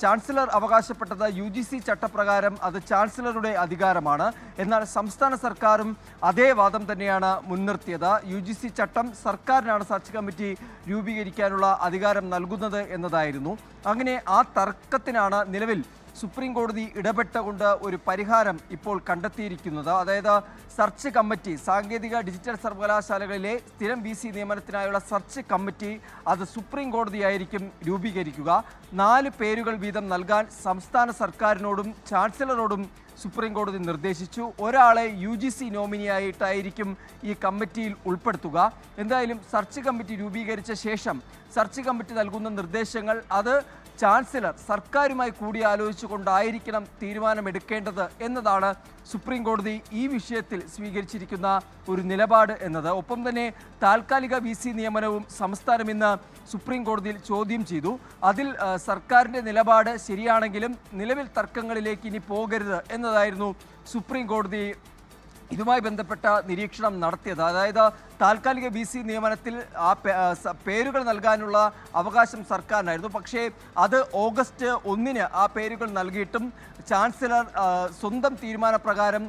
ചാൻസലർ അവകാശപ്പെട്ടത് UGC ചട്ടപ്രകാരം അത് ചാൻസലറുടെ അധികാരമാണ്. എന്നാൽ സംസ്ഥാന സർക്കാരും അതേ വാദം തന്നെയാണ് മുൻനിർത്തിയത്. UGC ചട്ടം സർക്കാരിനാണ് സെർച്ച് കമ്മിറ്റി രൂപീകരിക്കാനുള്ള അധികാരം നൽകുന്നത് എന്നതായിരുന്നു. അങ്ങനെ ആ തർക്കത്തിനാണ് നിലവിൽ സുപ്രീം കോടതി ഇടപെട്ടുകൊണ്ട് ഒരു പരിഹാരം ഇപ്പോൾ കണ്ടെത്തിയിരിക്കുന്നത്. അതായത് സെർച്ച് കമ്മിറ്റി, സാങ്കേതിക ഡിജിറ്റൽ സർവകലാശാലകളിലെ സ്ഥിരം BC നിയമനത്തിനായുള്ള സെർച്ച് കമ്മിറ്റി അത് സുപ്രീം കോടതിയായിരിക്കും രൂപീകരിക്കുക. 4 പേരുകൾ വീതം നൽകാൻ സംസ്ഥാന സർക്കാരിനോടും ചാൻസലറോടും സുപ്രീം കോടതി നിർദ്ദേശിച്ചു. ഒരാളെ UGC നോമിനിയായിട്ടായിരിക്കും ഈ കമ്മിറ്റിയിൽ ഉൾപ്പെടുത്തുക. എന്തായാലും സെർച്ച് കമ്മിറ്റി രൂപീകരിച്ച ശേഷം സെർച്ച് കമ്മിറ്റി നൽകുന്ന നിർദ്ദേശങ്ങൾ അത് ചാൻസലർ സർക്കാരുമായി കൂടിയാലോചിച്ചുകൊണ്ടായിരിക്കണം തീരുമാനമെടുക്കേണ്ടത് എന്നതാണ് സുപ്രീം കോടതി ഈ വിഷയത്തിൽ സ്വീകരിച്ചിരിക്കുന്ന ഒരു നിലപാട് എന്നത്. ഒപ്പം തന്നെ താൽക്കാലിക BC നിയമനവും സംസ്ഥാനം ഇന്ന് സുപ്രീം കോടതിയിൽ ചോദ്യം ചെയ്തു. അതിൽ സർക്കാരിൻ്റെ നിലപാട് ശരിയാണെങ്കിലും നിലവിൽ തർക്കങ്ങളിലേക്ക് ഇനി പോകരുത് എന്നതായിരുന്നു സുപ്രീം കോടതി ഇതുമായി ബന്ധപ്പെട്ട നിരീക്ഷണം നടത്തിയത്. അതായത് താൽക്കാലിക BC നിയമനത്തിൽ ആ പേരുകൾ നൽകാനുള്ള അവകാശം സർക്കാരിനായിരുന്നു. പക്ഷേ അത് ഓഗസ്റ്റ് 1 ആ പേരുകൾ നൽകിയിട്ടും ചാൻസലർ സ്വന്തം തീരുമാനപ്രകാരം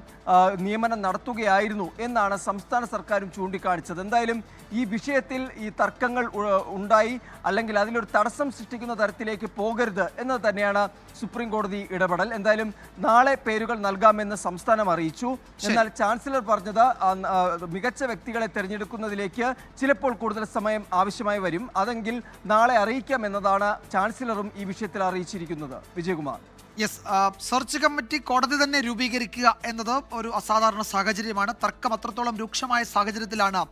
നിയമനം നടത്തുകയായിരുന്നു എന്നാണ് സംസ്ഥാന സർക്കാരും ചൂണ്ടിക്കാണിച്ചത്. എന്തായാലും ഈ വിഷയത്തിൽ ഈ തർക്കങ്ങൾ ഉണ്ടായി, അല്ലെങ്കിൽ അതിലൊരു തടസ്സം സൃഷ്ടിക്കുന്ന തരത്തിലേക്ക് പോകരുത് എന്നത് തന്നെയാണ് സുപ്രീം കോടതി ഇടപെടൽ. എന്തായാലും നാളെ പേരുകൾ നൽകാമെന്ന് സംസ്ഥാനം അറിയിച്ചു. എന്നാൽ ചാൻസലർ പറഞ്ഞത് മികച്ച വ്യക്തികളെ തിരഞ്ഞെടുക്കുന്നതിലേക്ക് ചിലപ്പോൾ കൂടുതൽ സമയം ആവശ്യമായി വരും, അതെങ്കിൽ നാളെ അറിയിക്കാം എന്നതാണ് ചാൻസലറും ഈ വിഷയത്തിൽ അറിയിച്ചിരിക്കുന്നത്. വിജയകുമാർ. യെസ്, സെർച്ച് കമ്മിറ്റി കോടതി തന്നെ രൂപീകരിക്കുക എന്നത് ഒരു അസാധാരണ സാഹചര്യമാണ്. തർക്കം അത്രത്തോളം രൂക്ഷമായ സാഹചര്യത്തിലാണ്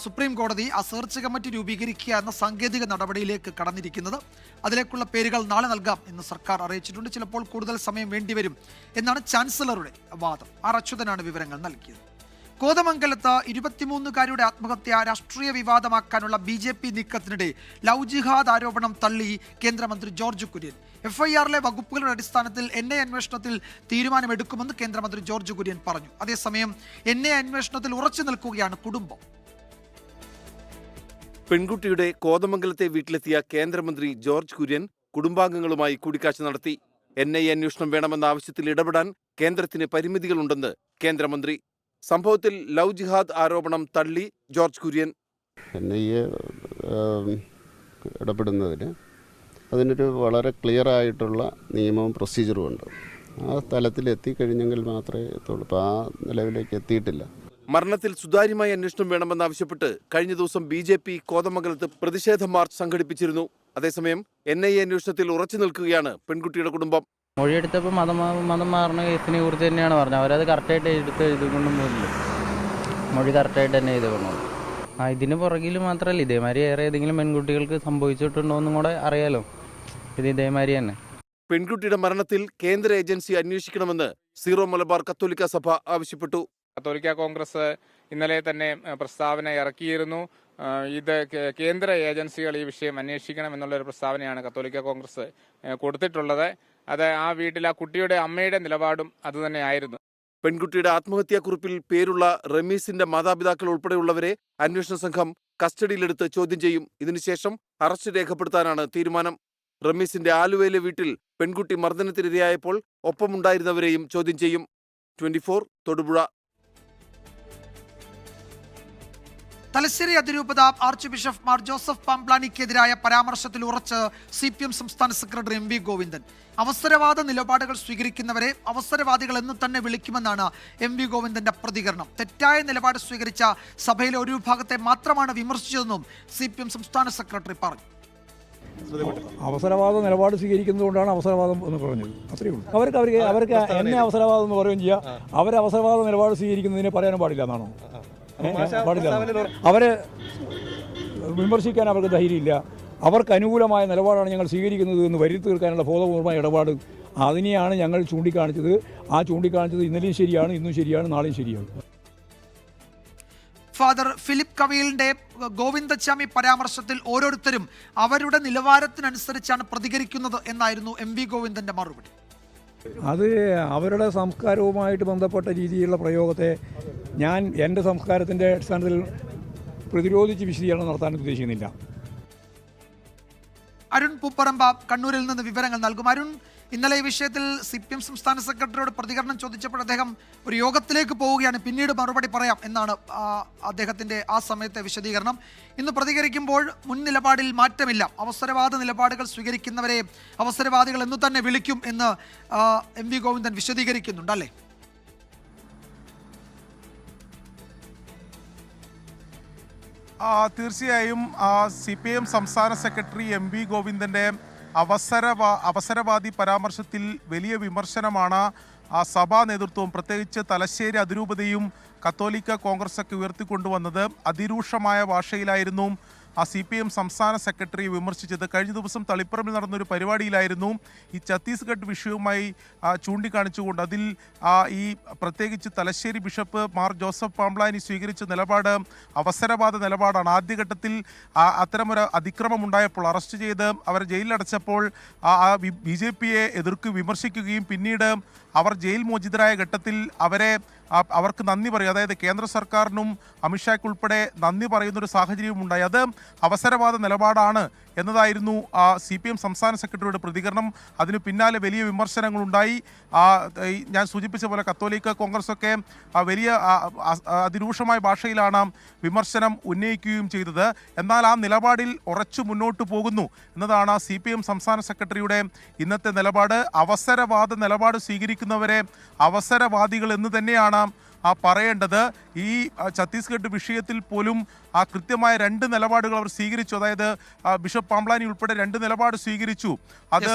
സുപ്രീം കോടതി ആ സെർച്ച് കമ്മിറ്റി രൂപീകരിക്കുക എന്ന സാങ്കേതിക നടപടിയിലേക്ക് കടന്നിരിക്കുന്നത്. അതിലേക്കുള്ള പേരുകൾ നാളെ നൽകാം എന്ന് സർക്കാർ അറിയിച്ചിട്ടുണ്ട്. ചിലപ്പോൾ കൂടുതൽ സമയം വേണ്ടിവരും എന്നാണ് ചാൻസലറുടെ വാദം. ആർ അച്യുതനാണ് വിവരങ്ങൾ നൽകിയത്. കോതമംഗലത്ത് 23-കാരിയുടെ ആത്മഹത്യ രാഷ്ട്രീയ വിവാദമാക്കാനുള്ള BJP നീക്കത്തിനിടെ ലവ് ജിഹാദ് ആരോപണം തള്ളി കേന്ദ്രമന്ത്രി ജോർജ് കുര്യൻ. FIR-ലെ വകുപ്പുകളുടെ അടിസ്ഥാനത്തിൽ NIA അന്വേഷണത്തിൽ തീരുമാനമെടുക്കുമെന്ന് കേന്ദ്രമന്ത്രി ജോർജ് കുര്യൻ പറഞ്ഞു. അതേസമയം NIA അന്വേഷണത്തിൽ ഉറച്ചു നിൽക്കുകയാണ് കുടുംബം. പെൺകുട്ടിയുടെ കോതമംഗലത്തെ വീട്ടിലെത്തിയ കേന്ദ്രമന്ത്രി ജോർജ് കുര്യൻ കുടുംബാംഗങ്ങളുമായി കൂടിക്കാഴ്ച നടത്തി. NIA അന്വേഷണം വേണമെന്ന ആവശ്യത്തിൽ ഇടപെടാൻ കേന്ദ്രത്തിന് പരിമിതികളുണ്ടെന്ന് കേന്ദ്രമന്ത്രി. സംഭവത്തിൽ ലവ് ജിഹാദ് ആരോപണം തള്ളി ജോർജ് കുര്യൻ. NIA ഇടപെടുന്നതിന് അതിനൊരു വളരെ ക്ലിയർ ആയിട്ടുള്ള നിയമവും പ്രൊസീജറും ഉണ്ട്. ആ തലത്തിൽ എത്തിക്കഴിഞ്ഞെങ്കിൽ മാത്രമേ എത്തുള്ളൂ. അപ്പോൾ ആ നിലവിലേക്ക് എത്തിയിട്ടില്ല. മരണത്തിൽ സുതാര്യമായ അന്വേഷണം വേണമെന്നാവശ്യപ്പെട്ട് കഴിഞ്ഞ ദിവസം BJP കോതമംഗലത്ത് പ്രതിഷേധ മാർച്ച് സംഘടിപ്പിച്ചിരുന്നു. അതേസമയം NIA അന്വേഷണത്തിൽ ഉറച്ചു നിൽക്കുകയാണ് പെൺകുട്ടിയുടെ കുടുംബം. മൊഴിയെടുത്തപ്പോൾ മതം മാറുന്ന കേസിനെ കുറിച്ച് തന്നെയാണ് പറഞ്ഞത്. അവരത് കറക്റ്റായിട്ട് എഴുതുകൊണ്ടും പോലില്ല. മൊഴി കറക്റ്റായിട്ട് തന്നെ എഴുതുകൊണ്ടു. ഇതിന് പുറകിൽ മാത്രമല്ല, ഇതേമാതിരി ഏറെ ഏതെങ്കിലും പെൺകുട്ടികൾക്ക് സംഭവിച്ചിട്ടുണ്ടോ എന്നും കൂടെ അറിയാലോ. ഇത് ഇതേമാതിരി തന്നെ. പെൺകുട്ടിയുടെ മരണത്തിൽ കേന്ദ്ര ഏജൻസി അന്വേഷിക്കണമെന്ന് സീറോ മലബാർ കത്തോലിക്ക സഭ ആവശ്യപ്പെട്ടു. കത്തോലിക്ക കോൺഗ്രസ് ഇന്നലെ തന്നെ പ്രസ്താവന ഇറക്കിയിരുന്നു. ഇത് കേന്ദ്ര ഏജൻസികൾ ഈ വിഷയം അന്വേഷിക്കണം എന്നുള്ളൊരു പ്രസ്താവനയാണ് കത്തോലിക്ക കോൺഗ്രസ് കൊടുത്തിട്ടുള്ളത്. അത് ആ വീട്ടിൽ ആ കുട്ടിയുടെ അമ്മയുടെ നിലപാടും അതുതന്നെയായിരുന്നു. പെൺകുട്ടിയുടെ ആത്മഹത്യാക്കുറിപ്പിൽ പേരുള്ള റമീസിന്റെ മാതാപിതാക്കൾ ഉൾപ്പെടെയുള്ളവരെ അന്വേഷണ സംഘം കസ്റ്റഡിയിലെടുത്ത് ചോദ്യം ചെയ്യും. ഇതിനുശേഷം അറസ്റ്റ് രേഖപ്പെടുത്താനാണ് തീരുമാനം. റമീസിന്റെ ആലുവയിലെ വീട്ടിൽ പെൺകുട്ടി മർദ്ദനത്തിനിരയായപ്പോൾ ഒപ്പമുണ്ടായിരുന്നവരെയും ചോദ്യം ചെയ്യും. 24 തൊടുപുഴ. തലശ്ശേരി അതിരൂപത ആർച്ച് ബിഷപ്പ് മാർ ജോസഫ് പാംപ്ലാനിക്കെതിരായ പരാമർശത്തിൽ ഉറച്ച് CPM സംസ്ഥാന സെക്രട്ടറി MV ഗോവിന്ദൻ. അവസരവാദ നിലപാടുകൾ സ്വീകരിക്കുന്നവരെ അവസരവാദികൾ എന്ന് തന്നെ വിളിക്കുമെന്നാണ് MV ഗോവിന്ദന്റെ പ്രതികരണം. തെറ്റായ നിലപാട് സ്വീകരിച്ച സഭയിലെ ഒരു വിഭാഗത്തെ മാത്രമാണ് വിമർശിച്ചതെന്നും CPM സംസ്ഥാന സെക്രട്ടറി പറഞ്ഞു. അവസരവാദ നിലപാട് സ്വീകരിക്കുന്നതുകൊണ്ടാണ് അവസരവാദം എന്ന് പറഞ്ഞത്. അത്രയേ ഉള്ളൂ. അവർക്ക് എന്നെ അവസരവാദം എന്ന് പറയുകയും ചെയ്യുക. അവസരവാദ നിലപാട് സ്വീകരിക്കുന്നതിനെ പറയാനും പാടില്ല എന്നാണോ? പാടില്ല. അവരെ വിമർശിക്കാൻ അവർക്ക് ധൈര്യമില്ല. അവർക്ക് അനുകൂലമായ നിലപാടാണ് ഞങ്ങൾ സ്വീകരിക്കുന്നത് എന്ന് വരുത്തി തീർക്കാനുള്ള ബോധപൂർവമായ ഇടപാട് അതിനെയാണ് ഞങ്ങൾ ചൂണ്ടിക്കാണിച്ചത്. ആ ചൂണ്ടിക്കാണിച്ചത് ഇന്നലെയും ശരിയാണ്, ഇന്നും ശരിയാണ്, നാളെയും ശരിയാണ്. ഫാദർ ഫിലിപ്പ് കവീലിന്റെ ഗോവിന്ദച്ചാമി പരാമർശത്തിൽ ഓരോരുത്തരും അവരുടെ നിലവാരത്തിനനുസരിച്ചാണ് പ്രതികരിക്കുന്നത് എന്നായിരുന്നു MV ഗോവിന്ദന്റെ മറുപടി. അത് അവരുടെ സംസ്കാരവുമായിട്ട് ബന്ധപ്പെട്ട രീതിയിലുള്ള പ്രയോഗത്തെ ഞാൻ എൻ്റെ സംസ്കാരത്തിൻ്റെ അടിസ്ഥാനത്തിൽ പ്രതിരോധിച്ച് വിശദീകരണം നടത്താൻ ഉദ്ദേശിക്കുന്നില്ല. അരുൺ പൂപ്പറമ്പ കണ്ണൂരിൽ നിന്ന് വിവരങ്ങൾ നൽകും. അരുൺ, ഇന്നലെ ഈ വിഷയത്തിൽ CPM സംസ്ഥാന സെക്രട്ടറിയോട് പ്രതികരണം ചോദിച്ചപ്പോൾ അദ്ദേഹം ഒരു യോഗത്തിലേക്ക് പോവുകയാണ്, പിന്നീട് മറുപടി പറയാം എന്നാണ് അദ്ദേഹത്തിൻ്റെ ആ സമയത്തെ വിശദീകരണം. ഇന്ന് പ്രതികരിക്കുമ്പോൾ മുൻ നിലപാടിൽ മാറ്റമില്ല, അവസരവാദ നിലപാടുകൾ സ്വീകരിക്കുന്നവരെ അവസരവാദികൾ എന്ന് തന്നെ വിളിക്കും എന്ന് MV ഗോവിന്ദൻ വിശദീകരിക്കുന്നുണ്ട് അല്ലേ? തീർച്ചയായും CPM സംസ്ഥാന സെക്രട്ടറി MV ഗോവിന്ദൻ്റെ അവസരവാദി പരാമർശത്തിൽ വലിയ വിമർശനമാണ് സഭാ നേതൃത്വവും പ്രത്യേകിച്ച് തലശ്ശേരി അതിരൂപതയും കത്തോലിക്ക കോൺഗ്രസൊക്കെ ഉയർത്തിക്കൊണ്ടുവന്നത്. അതിരൂക്ഷമായ ഭാഷയിലായിരുന്നു CPM സംസ്ഥാന സെക്രട്ടറി വിമർശിച്ചത്. കഴിഞ്ഞ ദിവസം തളിപ്പറമ്പിൽ നടന്നൊരു പരിപാടിയിലായിരുന്നു ഈ ഛത്തീസ്ഗഡ് വിഷയവുമായി ചൂണ്ടിക്കാണിച്ചുകൊണ്ട് അതിൽ ഈ പ്രത്യേകിച്ച് തലശ്ശേരി ബിഷപ്പ് മാർ ജോസഫ് പാംപ്ലാനി സ്വീകരിച്ച നിലപാട് അവസരവാദ നിലപാടാണ്. ആദ്യഘട്ടത്തിൽ അത്തരമൊരു അതിക്രമം ഉണ്ടായപ്പോൾ അറസ്റ്റ് ചെയ്ത് അവരെ ജയിലിലടച്ചപ്പോൾ BJPയെ വിമർശിക്കുകയും പിന്നീട് അവർ ജയിൽ മോചിതരായ ഘട്ടത്തിൽ അവർക്ക് നന്ദി പറയും, അതായത് കേന്ദ്ര സർക്കാരിനും അമിത്ഷായ്ക്കുൾപ്പെടെ നന്ദി പറയുന്നൊരു സാഹചര്യവും ഉണ്ടായി. അത് അവസരവാദ നിലപാടാണ് എന്നതായിരുന്നു CPM സംസ്ഥാന സെക്രട്ടറിയുടെ പ്രതികരണം. അതിന് പിന്നാലെ വലിയ വിമർശനങ്ങളുണ്ടായി. ഞാൻ സൂചിപ്പിച്ച പോലെ കത്തോലിക്ക കോൺഗ്രസൊക്കെ വലിയ അതിരൂക്ഷമായ ഭാഷയിലാണ് വിമർശനം ഉന്നയിക്കുകയും ചെയ്തത്. എന്നാൽ ആ നിലപാടിൽ ഉറച്ചു മുന്നോട്ട് പോകുന്നു എന്നതാണ് CPM സംസ്ഥാന സെക്രട്ടറിയുടെ ഇന്നത്തെ നിലപാട്. അവസരവാദ നിലപാട് സ്വീകരിക്കുന്നവരെ അവസരവാദികൾ എന്ന് തന്നെയാണ് പറയേണ്ടത്. ഈ ഛത്തീസ്ഗഡ് വിഷയത്തിൽ പോലും കൃത്യമായ 2 നിലപാടുകൾ അവർ സ്വീകരിച്ചു. അതായത് ബിഷപ്പ് പാംബ്ലാനി ഉൾപ്പെടെ 2 നിലപാട് സ്വീകരിച്ചു. അത്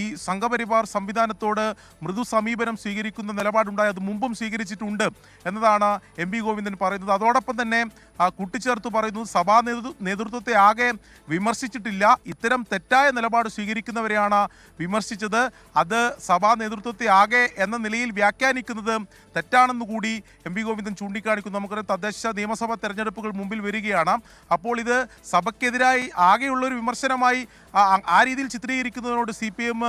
ഈ സംഘപരിവാർ സംവിധാനത്തോട് മൃദു സമീപനം സ്വീകരിക്കുന്ന നിലപാടുണ്ടായി. അത് മുമ്പും സ്വീകരിച്ചിട്ടുണ്ട് എന്നതാണ് MP ഗോവിന്ദൻ പറയുന്നത്. അതോടൊപ്പം തന്നെ കൂട്ടിച്ചേർത്ത് പറയുന്നത് സഭാ നേതൃത്വത്തെ ആകെ വിമർശിച്ചിട്ടില്ല, ഇത്തരം തെറ്റായ നിലപാട് സ്വീകരിക്കുന്നവരെയാണ് വിമർശിച്ചത്. അത് സഭാ നേതൃത്വത്തെ ആകെ എന്ന നിലയിൽ വ്യാഖ്യാനിക്കുന്നത് തെറ്റാണെന്ന് കൂടി MP ഗോവിന്ദൻ ചൂണ്ടിക്കാണിക്കുന്നു. നമുക്കറിയാം, തദ്ദേശ നിയമസഭാ തെരഞ്ഞെടുപ്പുകൾ മുമ്പിൽ വരികയാണ്. അപ്പോൾ ഇത് സഭയ്ക്കെതിരായി ആകെയുള്ളൊരു വിമർശനമായി ആ രീതിയിൽ ചിത്രീകരിക്കുന്നതിനോട് CPM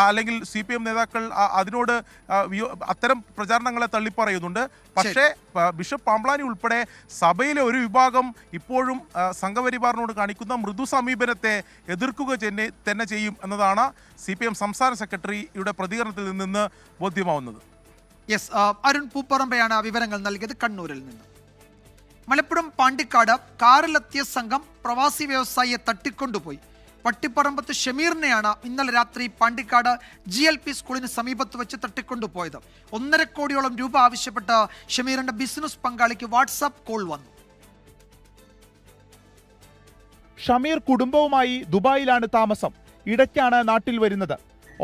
അല്ലെങ്കിൽ CPM നേതാക്കൾ അതിനോട് അത്തരം പ്രചാരണങ്ങളെ തള്ളിപ്പറയുന്നുണ്ട്. പക്ഷേ ബിഷപ്പ് പാംബ്ലാനി ഉൾപ്പെടെ സഭയിലെ ഒരു വിഭാഗം ഇപ്പോഴും സംഘപരിവാറിനോട് കാണിക്കുന്ന മൃദു സമീപനത്തെ എതിർക്കുക തന്നെ ചെയ്യും എന്നതാണ് CPM സംസ്ഥാന സെക്രട്ടറിയുടെ പ്രതികരണത്തിൽ നിന്ന് ബോധ്യമാവുന്നത്. യെസ്, അരുൺ പൂപ്പറമ്പയാണ് വിവരങ്ങൾ നൽകിയത് കണ്ണൂരിൽ നിന്ന്. മലപ്പുറം പാണ്ടിക്കാട് കാറിലെത്തിയ സംഘം പ്രവാസി വ്യവസായിയെ തട്ടിക്കൊണ്ടുപോയി. പട്ടിപ്പറമ്പത്ത് ഷമീറിനെയാണ് ഇന്നലെ രാത്രി പാണ്ടിക്കാട് GLP സ്കൂളിന് സമീപത്ത് വെച്ച് തട്ടിക്കൊണ്ടുപോയത്. 1.5 കോടിയോളം രൂപ ആവശ്യപ്പെട്ട് ഷമീറിന്റെ ബിസിനസ് പങ്കാളിക്ക് വാട്സാപ്പ് കോൾ വന്നു. ഷമീർ കുടുംബവുമായി ദുബായിലാണ് താമസം. ഇടയ്ക്കാണ് നാട്ടിൽ വരുന്നത്.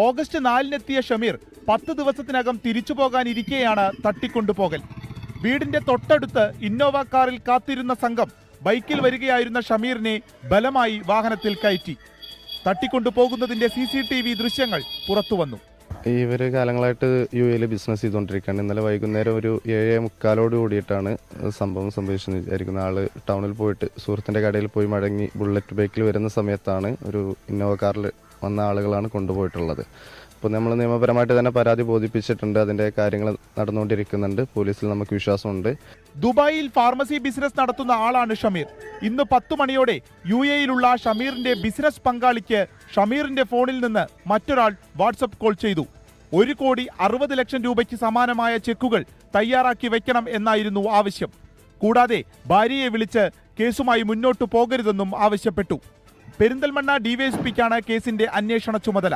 ഓഗസ്റ്റ് 4-നെത്തിയ ഷമീർ 10 ദിവസത്തിനകം തിരിച്ചു പോകാനിരിക്കെയാണ് തട്ടിക്കൊണ്ടുപോകൽ. വീടിന്റെ തൊട്ടടുത്ത് ഇന്നോവ കാറിൽ കാത്തിരുന്ന സംഘം ബൈക്കിൽ വരികയായിരുന്ന ഷമീറിനെ ബലമായി വാഹനത്തിൽ കയറ്റി. തട്ടിക്കൊണ്ടുപോകുന്നതിന്റെ CCTV ദൃശ്യങ്ങൾ പുറത്തുവന്നു. ഇവർ കാലങ്ങളായിട്ട് UAE ബിസിനസ് ചെയ്തുകൊണ്ടിരിക്കുകയാണ്. ഇന്നലെ വൈകുന്നേരം ഒരു 7:45 കൂടിയിട്ടാണ് സംഭവം സംഭവിച്ചെന്ന് വിചാരിക്കുന്ന. ആള് ടൗണിൽ പോയിട്ട് സുഹൃത്തിൻ്റെ കടയിൽ പോയി മടങ്ങി ബുള്ളറ്റ് ബൈക്കിൽ വരുന്ന സമയത്താണ് ഒരു ഇന്നോവ കാറിൽ വന്ന ആളുകളാണ് കൊണ്ടുപോയിട്ടുള്ളത്. അപ്പോൾ നമ്മൾ നിയമപരമായിട്ട് തന്നെ പരാതി ബോധിപ്പിച്ചിട്ടുണ്ട്. അതിൻ്റെ കാര്യങ്ങൾ നടന്നുകൊണ്ടിരിക്കുന്നുണ്ട്. പോലീസിൽ നമുക്ക് വിശ്വാസമുണ്ട്. ദുബായിൽ ഫാർമസി ബിസിനസ് നടത്തുന്ന ആളാണ് ഷമീർ. ഇന്ന് 10 മണിയോടെ UAEയിലുള്ള ഷമീറിന്റെ ബിസിനസ് പങ്കാളിക്ക് ഷമീറിന്റെ ഫോണിൽ നിന്ന് മറ്റൊരാൾ വാട്സപ്പ് കോൾ ചെയ്തു. 1,60 ലക്ഷം രൂപയ്ക്ക് സമാനമായ ചെക്കുകൾ തയ്യാറാക്കി വെക്കണം എന്നായിരുന്നു ആവശ്യം. കൂടാതെ ഭാര്യയെ വിളിച്ച് കേസുമായി മുന്നോട്ടു പോകരുതെന്നും ആവശ്യപ്പെട്ടു. പെരിന്തൽമണ്ണ DYSPക്കാണ് കേസിന്റെ അന്വേഷണ ചുമതല.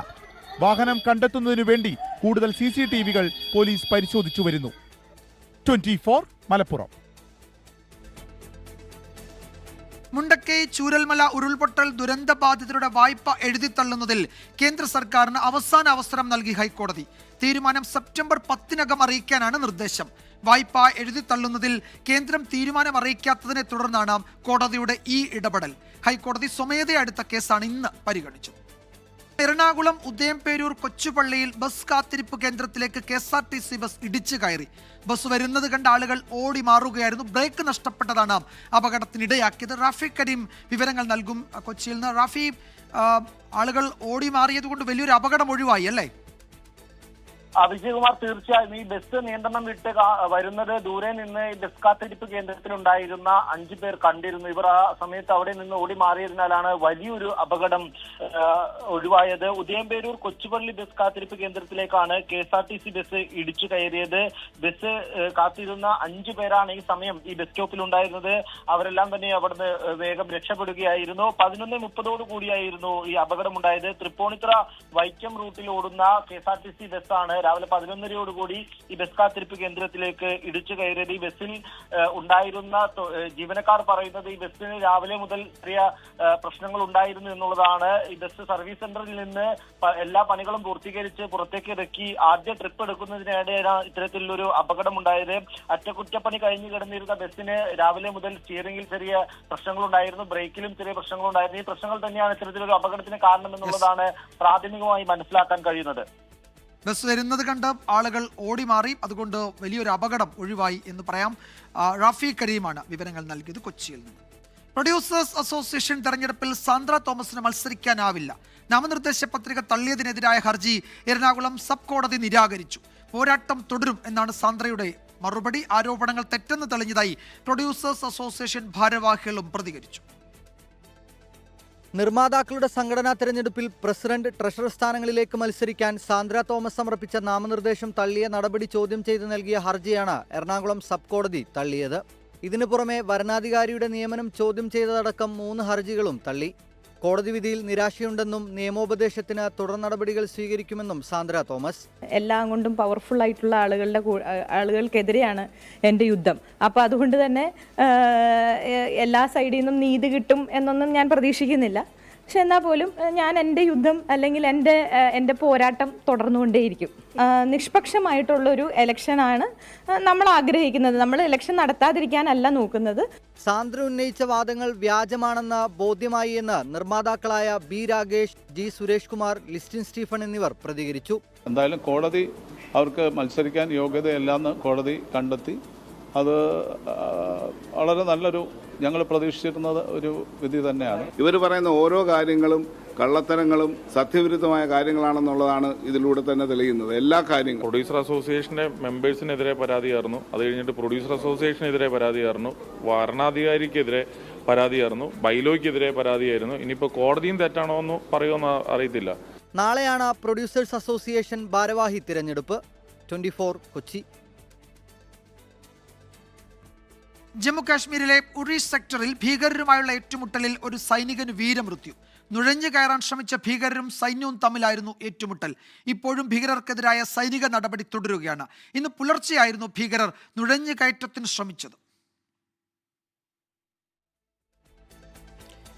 വാഹനം കണ്ടെത്തുന്നതിനു വേണ്ടി കൂടുതൽ CCTVകൾ പോലീസ് പരിശോധിച്ചു വരുന്നു. 24 മലപ്പുറം. മുണ്ടക്കൈ ചൂരൽമല ഉരുൾപൊട്ടൽ ദുരന്ത ബാധിതരുടെ വായ്പ എഴുതിത്തള്ളുന്നതിൽ കേന്ദ്ര സർക്കാരിന് അവസാന അവസരം നൽകി ഹൈക്കോടതി. തീരുമാനം സെപ്റ്റംബർ 10-നകം അറിയിക്കാനാണ് നിർദ്ദേശം. വായ്പ എഴുതിത്തള്ളുന്നതിൽ കേന്ദ്രം തീരുമാനം അറിയിക്കാത്തതിനെ തുടർന്നാണ് കോടതിയുടെ ഈ ഇടപെടൽ. ഹൈക്കോടതി സ്വമേധയാ എടുത്ത കേസാണ് ഇന്ന് പരിഗണിച്ചത്. എറണാകുളം ഉദയംപേരൂർ കൊച്ചുപള്ളിയിൽ ബസ് കാത്തിരിപ്പ് കേന്ദ്രത്തിലേക്ക് KSRTC ബസ് ഇടിച്ചു കയറി. ബസ് വരുന്നത് കണ്ട ആളുകൾ ഓടി മാറുകയായിരുന്നു. ബ്രേക്ക് നഷ്ടപ്പെട്ടതാണ് അപകടത്തിനിടയാക്കിയത്. റാഫി കരീം വിവരങ്ങൾ നൽകും കൊച്ചിയിൽ നിന്ന്. റാഫി, ആളുകൾ ഓടി മാറിയത് കൊണ്ട് വലിയൊരു അപകടം ഒഴിവായി അല്ലേ? വിജയകുമാർ, തീർച്ചയായും ഈ ബസ് നിയന്ത്രണം വിട്ട് വരുന്നത് ദൂരെ നിന്ന് ഈ ബസ് കാത്തിരിപ്പ് കേന്ദ്രത്തിലുണ്ടായിരുന്ന 5 പേർ കണ്ടിരുന്നു. ഇവർ ആ സമയത്ത് അവിടെ നിന്ന് ഓടി മാറിയതിനാലാണ് വലിയൊരു അപകടം ഒഴിവായത്. ഉദയംപേരൂർ കൊച്ചുപള്ളി ബസ് കാത്തിരിപ്പ് കേന്ദ്രത്തിലേക്കാണ് KSRTC ബസ് ഇടിച്ചു കയറിയത്. ബസ് കാത്തിരുന്ന 5 പേരാണ് ഈ സമയം ഈ ബസ് സ്റ്റോപ്പിൽ ഉണ്ടായിരുന്നത്. അവരെല്ലാം തന്നെ അവിടുന്ന് വേഗം രക്ഷപ്പെടുകയായിരുന്നു. 11:30 കൂടിയായിരുന്നു ഈ അപകടമുണ്ടായത്. തൃപ്പൂണിത്തുറ വൈക്കം റൂട്ടിൽ ഓടുന്ന KSRTC ബസ്സാണ് രാവിലെ 11:30 ഈ ബസ് കാത്തിരിപ്പ് കേന്ദ്രത്തിലേക്ക് ഇടിച്ചു കയറിയത്. ഈ ബസ്സിൽ ഉണ്ടായിരുന്ന ജീവനക്കാർ പറയുന്നത് ഈ ബസ്സിന് രാവിലെ മുതൽ ചെറിയ പ്രശ്നങ്ങൾ ഉണ്ടായിരുന്നു എന്നുള്ളതാണ്. ഈ ബസ് സർവീസ് സെന്ററിൽ നിന്ന് എല്ലാ പണികളും പൂർത്തീകരിച്ച് പുറത്തേക്ക് ഇറക്കി ആദ്യ ട്രിപ്പ് എടുക്കുന്നതിനിടെയാണ് ഇത്തരത്തിലൊരു അപകടമുണ്ടായത്. അറ്റകുറ്റപ്പണി കഴിഞ്ഞു കിടന്നിരുന്ന ബസ്സിന് രാവിലെ മുതൽ സ്റ്റിയറിംഗിൽ ചെറിയ പ്രശ്നങ്ങളുണ്ടായിരുന്നു, ബ്രേക്കിലും ചെറിയ പ്രശ്നങ്ങളുണ്ടായിരുന്നു. ഈ പ്രശ്നങ്ങൾ തന്നെയാണ് ഇത്തരത്തിലൊരു അപകടത്തിന് കാരണമെന്നുള്ളതാണ് പ്രാഥമികമായി മനസ്സിലാക്കാൻ കഴിയുന്നത്. ബസ് വരുന്നത് കണ്ട് ആളുകൾ ഓടി മാറി, അതുകൊണ്ട് വലിയൊരു അപകടം ഒഴിവായി എന്ന് പറയാം. റാഫി കരീമാണ് വിവരങ്ങൾ നൽകിയത് കൊച്ചിയിൽ നിന്ന്. പ്രൊഡ്യൂസേഴ്സ് അസോസിയേഷൻ തെരഞ്ഞെടുപ്പിൽ സാന്ദ്ര തോമസിന് മത്സരിക്കാനാവില്ല. നാമനിർദ്ദേശ പത്രിക തള്ളിയതിനെതിരായ ഹർജി എറണാകുളം സബ് കോടതി നിരാകരിച്ചു. പോരാട്ടം തുടരും എന്നാണ് സാന്ദ്രയുടെ മറുപടി. ആരോപണങ്ങൾ തെറ്റെന്ന് തെളിഞ്ഞതായി പ്രൊഡ്യൂസേഴ്സ് അസോസിയേഷൻ ഭാരവാഹികളും പ്രതികരിച്ചു. നിർമ്മാതാക്കളുടെ സംഘടനാ തെരഞ്ഞെടുപ്പിൽ പ്രസിഡന്റ്, ട്രഷറർ സ്ഥാനങ്ങളിലേക്ക് മത്സരിക്കാൻ സാന്ദ്ര തോമസ് സമർപ്പിച്ച നാമനിർദ്ദേശം തള്ളിയ നടപടി ചോദ്യം ചെയ്ത് നൽകിയ ഹർജിയാണ് എറണാകുളം സബ് കോടതി തള്ളിയത്. ഇതിനു പുറമെ വരണാധികാരിയുടെ നിയമനം ചോദ്യം ചെയ്തതടക്കം 3 ഹർജികളും തള്ളി. കോടതി വിധിയിൽ നിരാശയുണ്ടെന്നും നിയമോപദേശത്തിന് തുടർ നടപടികൾ സ്വീകരിക്കുമെന്നും സാന്ദ്ര തോമസ്. എല്ലാം കൊണ്ടും പവർഫുൾ ആയിട്ടുള്ള ആളുകൾക്കെതിരെയാണ് എൻ്റെ യുദ്ധം. അപ്പോൾ അതുകൊണ്ട് തന്നെ എല്ലാ സൈഡിൽ നിന്നും നീതി കിട്ടും എന്നൊന്നും ഞാൻ പ്രതീക്ഷിക്കുന്നില്ല. പക്ഷെ എന്നാൽ പോലും ഞാൻ എൻ്റെ യുദ്ധം അല്ലെങ്കിൽ എൻ്റെ പോരാട്ടം തുടർന്നുകൊണ്ടേയിരിക്കും. നിഷ്പക്ഷമായിട്ടുള്ളൊരു ഇലക്ഷനാണ് നമ്മൾ ആഗ്രഹിക്കുന്നത്. നമ്മൾ ഇലക്ഷൻ നടത്താതിരിക്കാനല്ല നോക്കുന്നത്. സാന്ദ്ര ഉന്നയിച്ച വാദങ്ങൾ വ്യാജമാണെന്ന് ബോധ്യമായി എന്ന് നിർമ്മാതാക്കളായ ബി രാഗേഷ്, ജി സുരേഷ് കുമാർ, ലിസ്റ്റിൻ സ്റ്റീഫൻ എന്നിവർ പ്രതികരിച്ചു. എന്തായാലും കോടതി അവർക്ക് മത്സരിക്കാൻ യോഗ്യതയല്ലെന്ന് കോടതി കണ്ടെത്തി. അത് വളരെ നല്ലൊരു, ഞങ്ങൾ പ്രതീക്ഷിച്ചിരുന്നത് ഒരു വിധി തന്നെയാണ്. ഇവർ പറയുന്ന ഓരോ കാര്യങ്ങളും കള്ളത്തരങ്ങളും സത്യവിരുദ്ധമായ കാര്യങ്ങളാണെന്നുള്ളതാണ് ഇതിലൂടെ തന്നെ തെളിയുന്നത്. എല്ലാ കാര്യങ്ങളും പ്രൊഡ്യൂസർ അസോസിയേഷന്റെ മെമ്പേഴ്സിനെതിരെ പരാതിയായിരുന്നു. അത് കഴിഞ്ഞിട്ട് പ്രൊഡ്യൂസർ അസോസിയേഷനെതിരെ പരാതിയായിരുന്നു, വരണാധികാരിക്കെതിരെ പരാതിയായിരുന്നു, ബൈലോയ്ക്കെതിരെ പരാതിയായിരുന്നു. ഇനിയിപ്പോൾ കോടതിയും തെറ്റാണോ എന്ന് പറയുമെന്ന് അറിയത്തില്ല. നാളെയാണ് പ്രൊഡ്യൂസേഴ്സ് അസോസിയേഷൻ ഭാരവാഹി തിരഞ്ഞെടുപ്പ്. 24 കൊച്ചി. ജമ്മു കാശ്മീരിലെ ഉറി സെക്ടറിൽ ഭീകരരുമായുള്ള ഏറ്റുമുട്ടലിൽ ഒരു സൈനികന് വീരമൃത്യു. നുഴഞ്ഞു കയറാൻ ശ്രമിച്ച ഭീകരരും സൈന്യവും തമ്മിലായിരുന്നു ഏറ്റുമുട്ടൽ. ഇപ്പോഴും ഭീകരർക്കെതിരായ സൈനിക നടപടി തുടരുകയാണ്. ഇന്ന് പുലർച്ചെയായിരുന്നു ഭീകരർ നുഴഞ്ഞു കയറ്റത്തിന് ശ്രമിച്ചത്.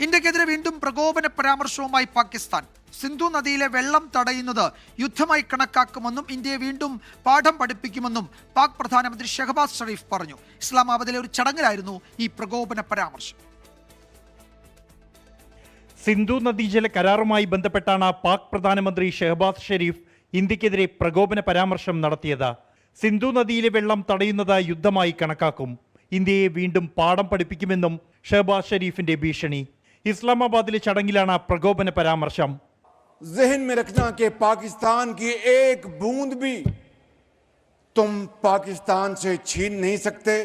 ഇന്ത്യക്കെതിരെ വീണ്ടും പ്രകോപന പരാമർശവുമായി പാകിസ്ഥാൻ. സിന്ധു നദിയിലെ വെള്ളം തടയുന്നത് യുദ്ധമായി കണക്കാക്കുമെന്നും ഇന്ത്യയെ വീണ്ടും പാഠം പഠിപ്പിക്കുമെന്നും പാക് പ്രധാനമന്ത്രി ഷഹബാസ് ഷരീഫ് പറഞ്ഞു. ഇസ്ലാമാബാദിലെ ഒരു ചടങ്ങിലായിരുന്നു ഈ പ്രകോപന പരാമർശം. സിന്ധു നദീജല കരാറുമായി ബന്ധപ്പെട്ടാണ് പാക് പ്രധാനമന്ത്രി ഷഹബാസ് ഷരീഫ് ഇന്ത്യക്കെതിരെ പ്രകോപന പരാമർശം നടത്തിയത്. സിന്ധു നദിയിലെ വെള്ളം തടയുന്നത് യുദ്ധമായി കണക്കാക്കും, ഇന്ത്യയെ വീണ്ടും പാഠം പഠിപ്പിക്കുമെന്നും ഷഹബാസ് ഷരീഫിന്റെ ഭീഷണി. ഇസ്ലാമാബാദിലെ ചടങ്ങിലാണ് പ്രകോപന പരാമർശം. जहन में रखना कि पाकिस्तान की एक बूंद भी तुम पाकिस्तान से छीन नहीं सकते.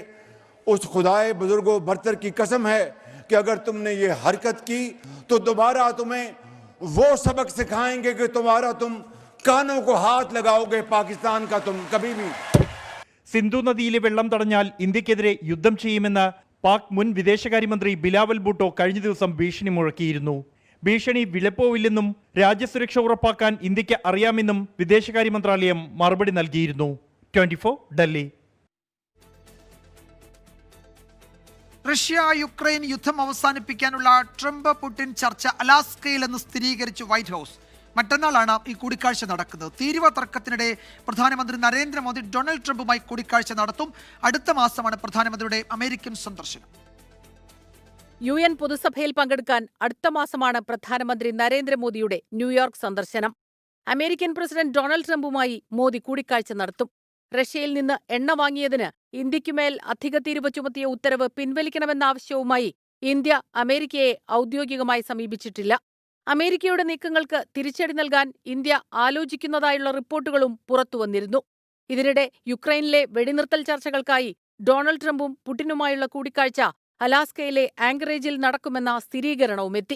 उस खुदाए बुजुर्गों बरतर की कसम है कि अगर तुमने ये हरकत की तो दोबारा तुम्हें वो सबक सिखाएंगे कि तुम कानों को हाथ लगाओगे पाकिस्तान का तुम कभी भी. സിന്ധു നദിയിലെ വെള്ളം തടഞ്ഞാൽ ഇന്ത്യക്കെതിരെ യുദ്ധം ചെയ്യുമെന്ന് പാക് മുൻ വിദേശകാര്യമന്ത്രി ബിലാവൽ ഭൂട്ടോ കഴിഞ്ഞ ദിവസം ഭീഷണി മുഴക്കിയിരുന്നു. ഭീഷണി വിലപ്പോവില്ലെന്നും രാജ്യസുരക്ഷ ഉറപ്പാക്കാൻ ഇന്ത്യക്ക് അറിയാമെന്നും വിദേശകാര്യ മന്ത്രാലയം മറുപടി നൽകിയിരുന്നു. 24 ഡൽഹി. റഷ്യ യുക്രൈൻ യുദ്ധം അവസാനിപ്പിക്കാനുള്ള ട്രംപ് പുടിൻ ചർച്ച അലാസ്കയിലെന്ന് സ്ഥിരീകരിച്ചു വൈറ്റ് ഹൗസ്. മറ്റന്നാളാണ് ഈ കൂടിക്കാഴ്ച നടക്കുന്നത്. തീരുവ തർക്കത്തിനിടെ പ്രധാനമന്ത്രി നരേന്ദ്രമോദി ഡൊണാൾഡ് ട്രംപുമായി കൂടിക്കാഴ്ച നടത്തും. അടുത്ത മാസമാണ് പ്രധാനമന്ത്രിയുടെ അമേരിക്കൻ സന്ദർശനം. UN പൊതുസഭയിൽ പങ്കെടുക്കാൻ അടുത്ത മാസമാണ് പ്രധാനമന്ത്രി നരേന്ദ്രമോദിയുടെ ന്യൂയോർക്ക് സന്ദർശനം. അമേരിക്കൻ പ്രസിഡന്റ് ഡൊണാൾഡ് ട്രംപുമായി മോദി കൂടിക്കാഴ്ച നടത്തും. റഷ്യയിൽ നിന്ന് എണ്ണ വാങ്ങിയതിന് ഇന്ത്യക്കുമേൽ അധിക തീരുവ ചുമത്തിയ ഉത്തരവ് പിൻവലിക്കണമെന്ന ആവശ്യവുമായി ഇന്ത്യ അമേരിക്കയെ ഔദ്യോഗികമായി സമീപിച്ചിട്ടില്ല. അമേരിക്കയുടെ നീക്കങ്ങൾക്ക് തിരിച്ചടി നൽകാൻ ഇന്ത്യ ആലോചിക്കുന്നതായുള്ള റിപ്പോർട്ടുകളും പുറത്തുവന്നിരുന്നു. ഇതിനിടെ യുക്രൈനിലെ വെടിനിർത്തൽ ചർച്ചകൾക്കായി ഡൊണാൾഡ് ട്രംപും പുടിനുമായുള്ള കൂടിക്കാഴ്ച അലാസ്കയിലെ ആങ്കറേജിൽ നടക്കുമെന്ന സ്ഥിരീകരണവുമെത്തി.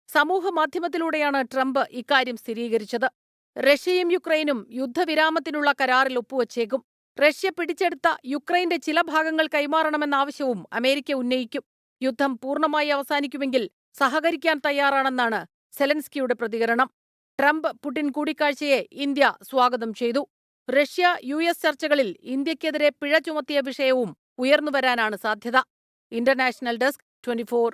സമൂഹമാധ്യമത്തിലൂടെയാണ് ട്രംപ് ഇക്കാര്യം സ്ഥിരീകരിച്ചത്. റഷ്യയും യുക്രൈനും യുദ്ധവിരാമത്തിനുള്ള കരാറിൽ ഒപ്പുവച്ചേക്കും. റഷ്യ പിടിച്ചെടുത്ത യുക്രൈന്റെ ചില ഭാഗങ്ങൾ കൈമാറണമെന്ന ആവശ്യവും അമേരിക്ക ഉന്നയിക്കും. യുദ്ധം പൂർണ്ണമായി അവസാനിക്കുമെങ്കിൽ സഹകരിക്കാൻ തയ്യാറാണെന്നാണ് സെലൻസ്കിയുടെ പ്രതികരണം. ട്രംപ് പുടിൻ കൂടിക്കാഴ്ചയെ ഇന്ത്യ സ്വാഗതം ചെയ്തു. റഷ്യ US ചർച്ചകളിൽ ഇന്ത്യക്കെതിരെ പിഴ ചുമത്തിയ വിഷയവും ഉയർന്നുവരാനാണ് സാധ്യത. International desk 24.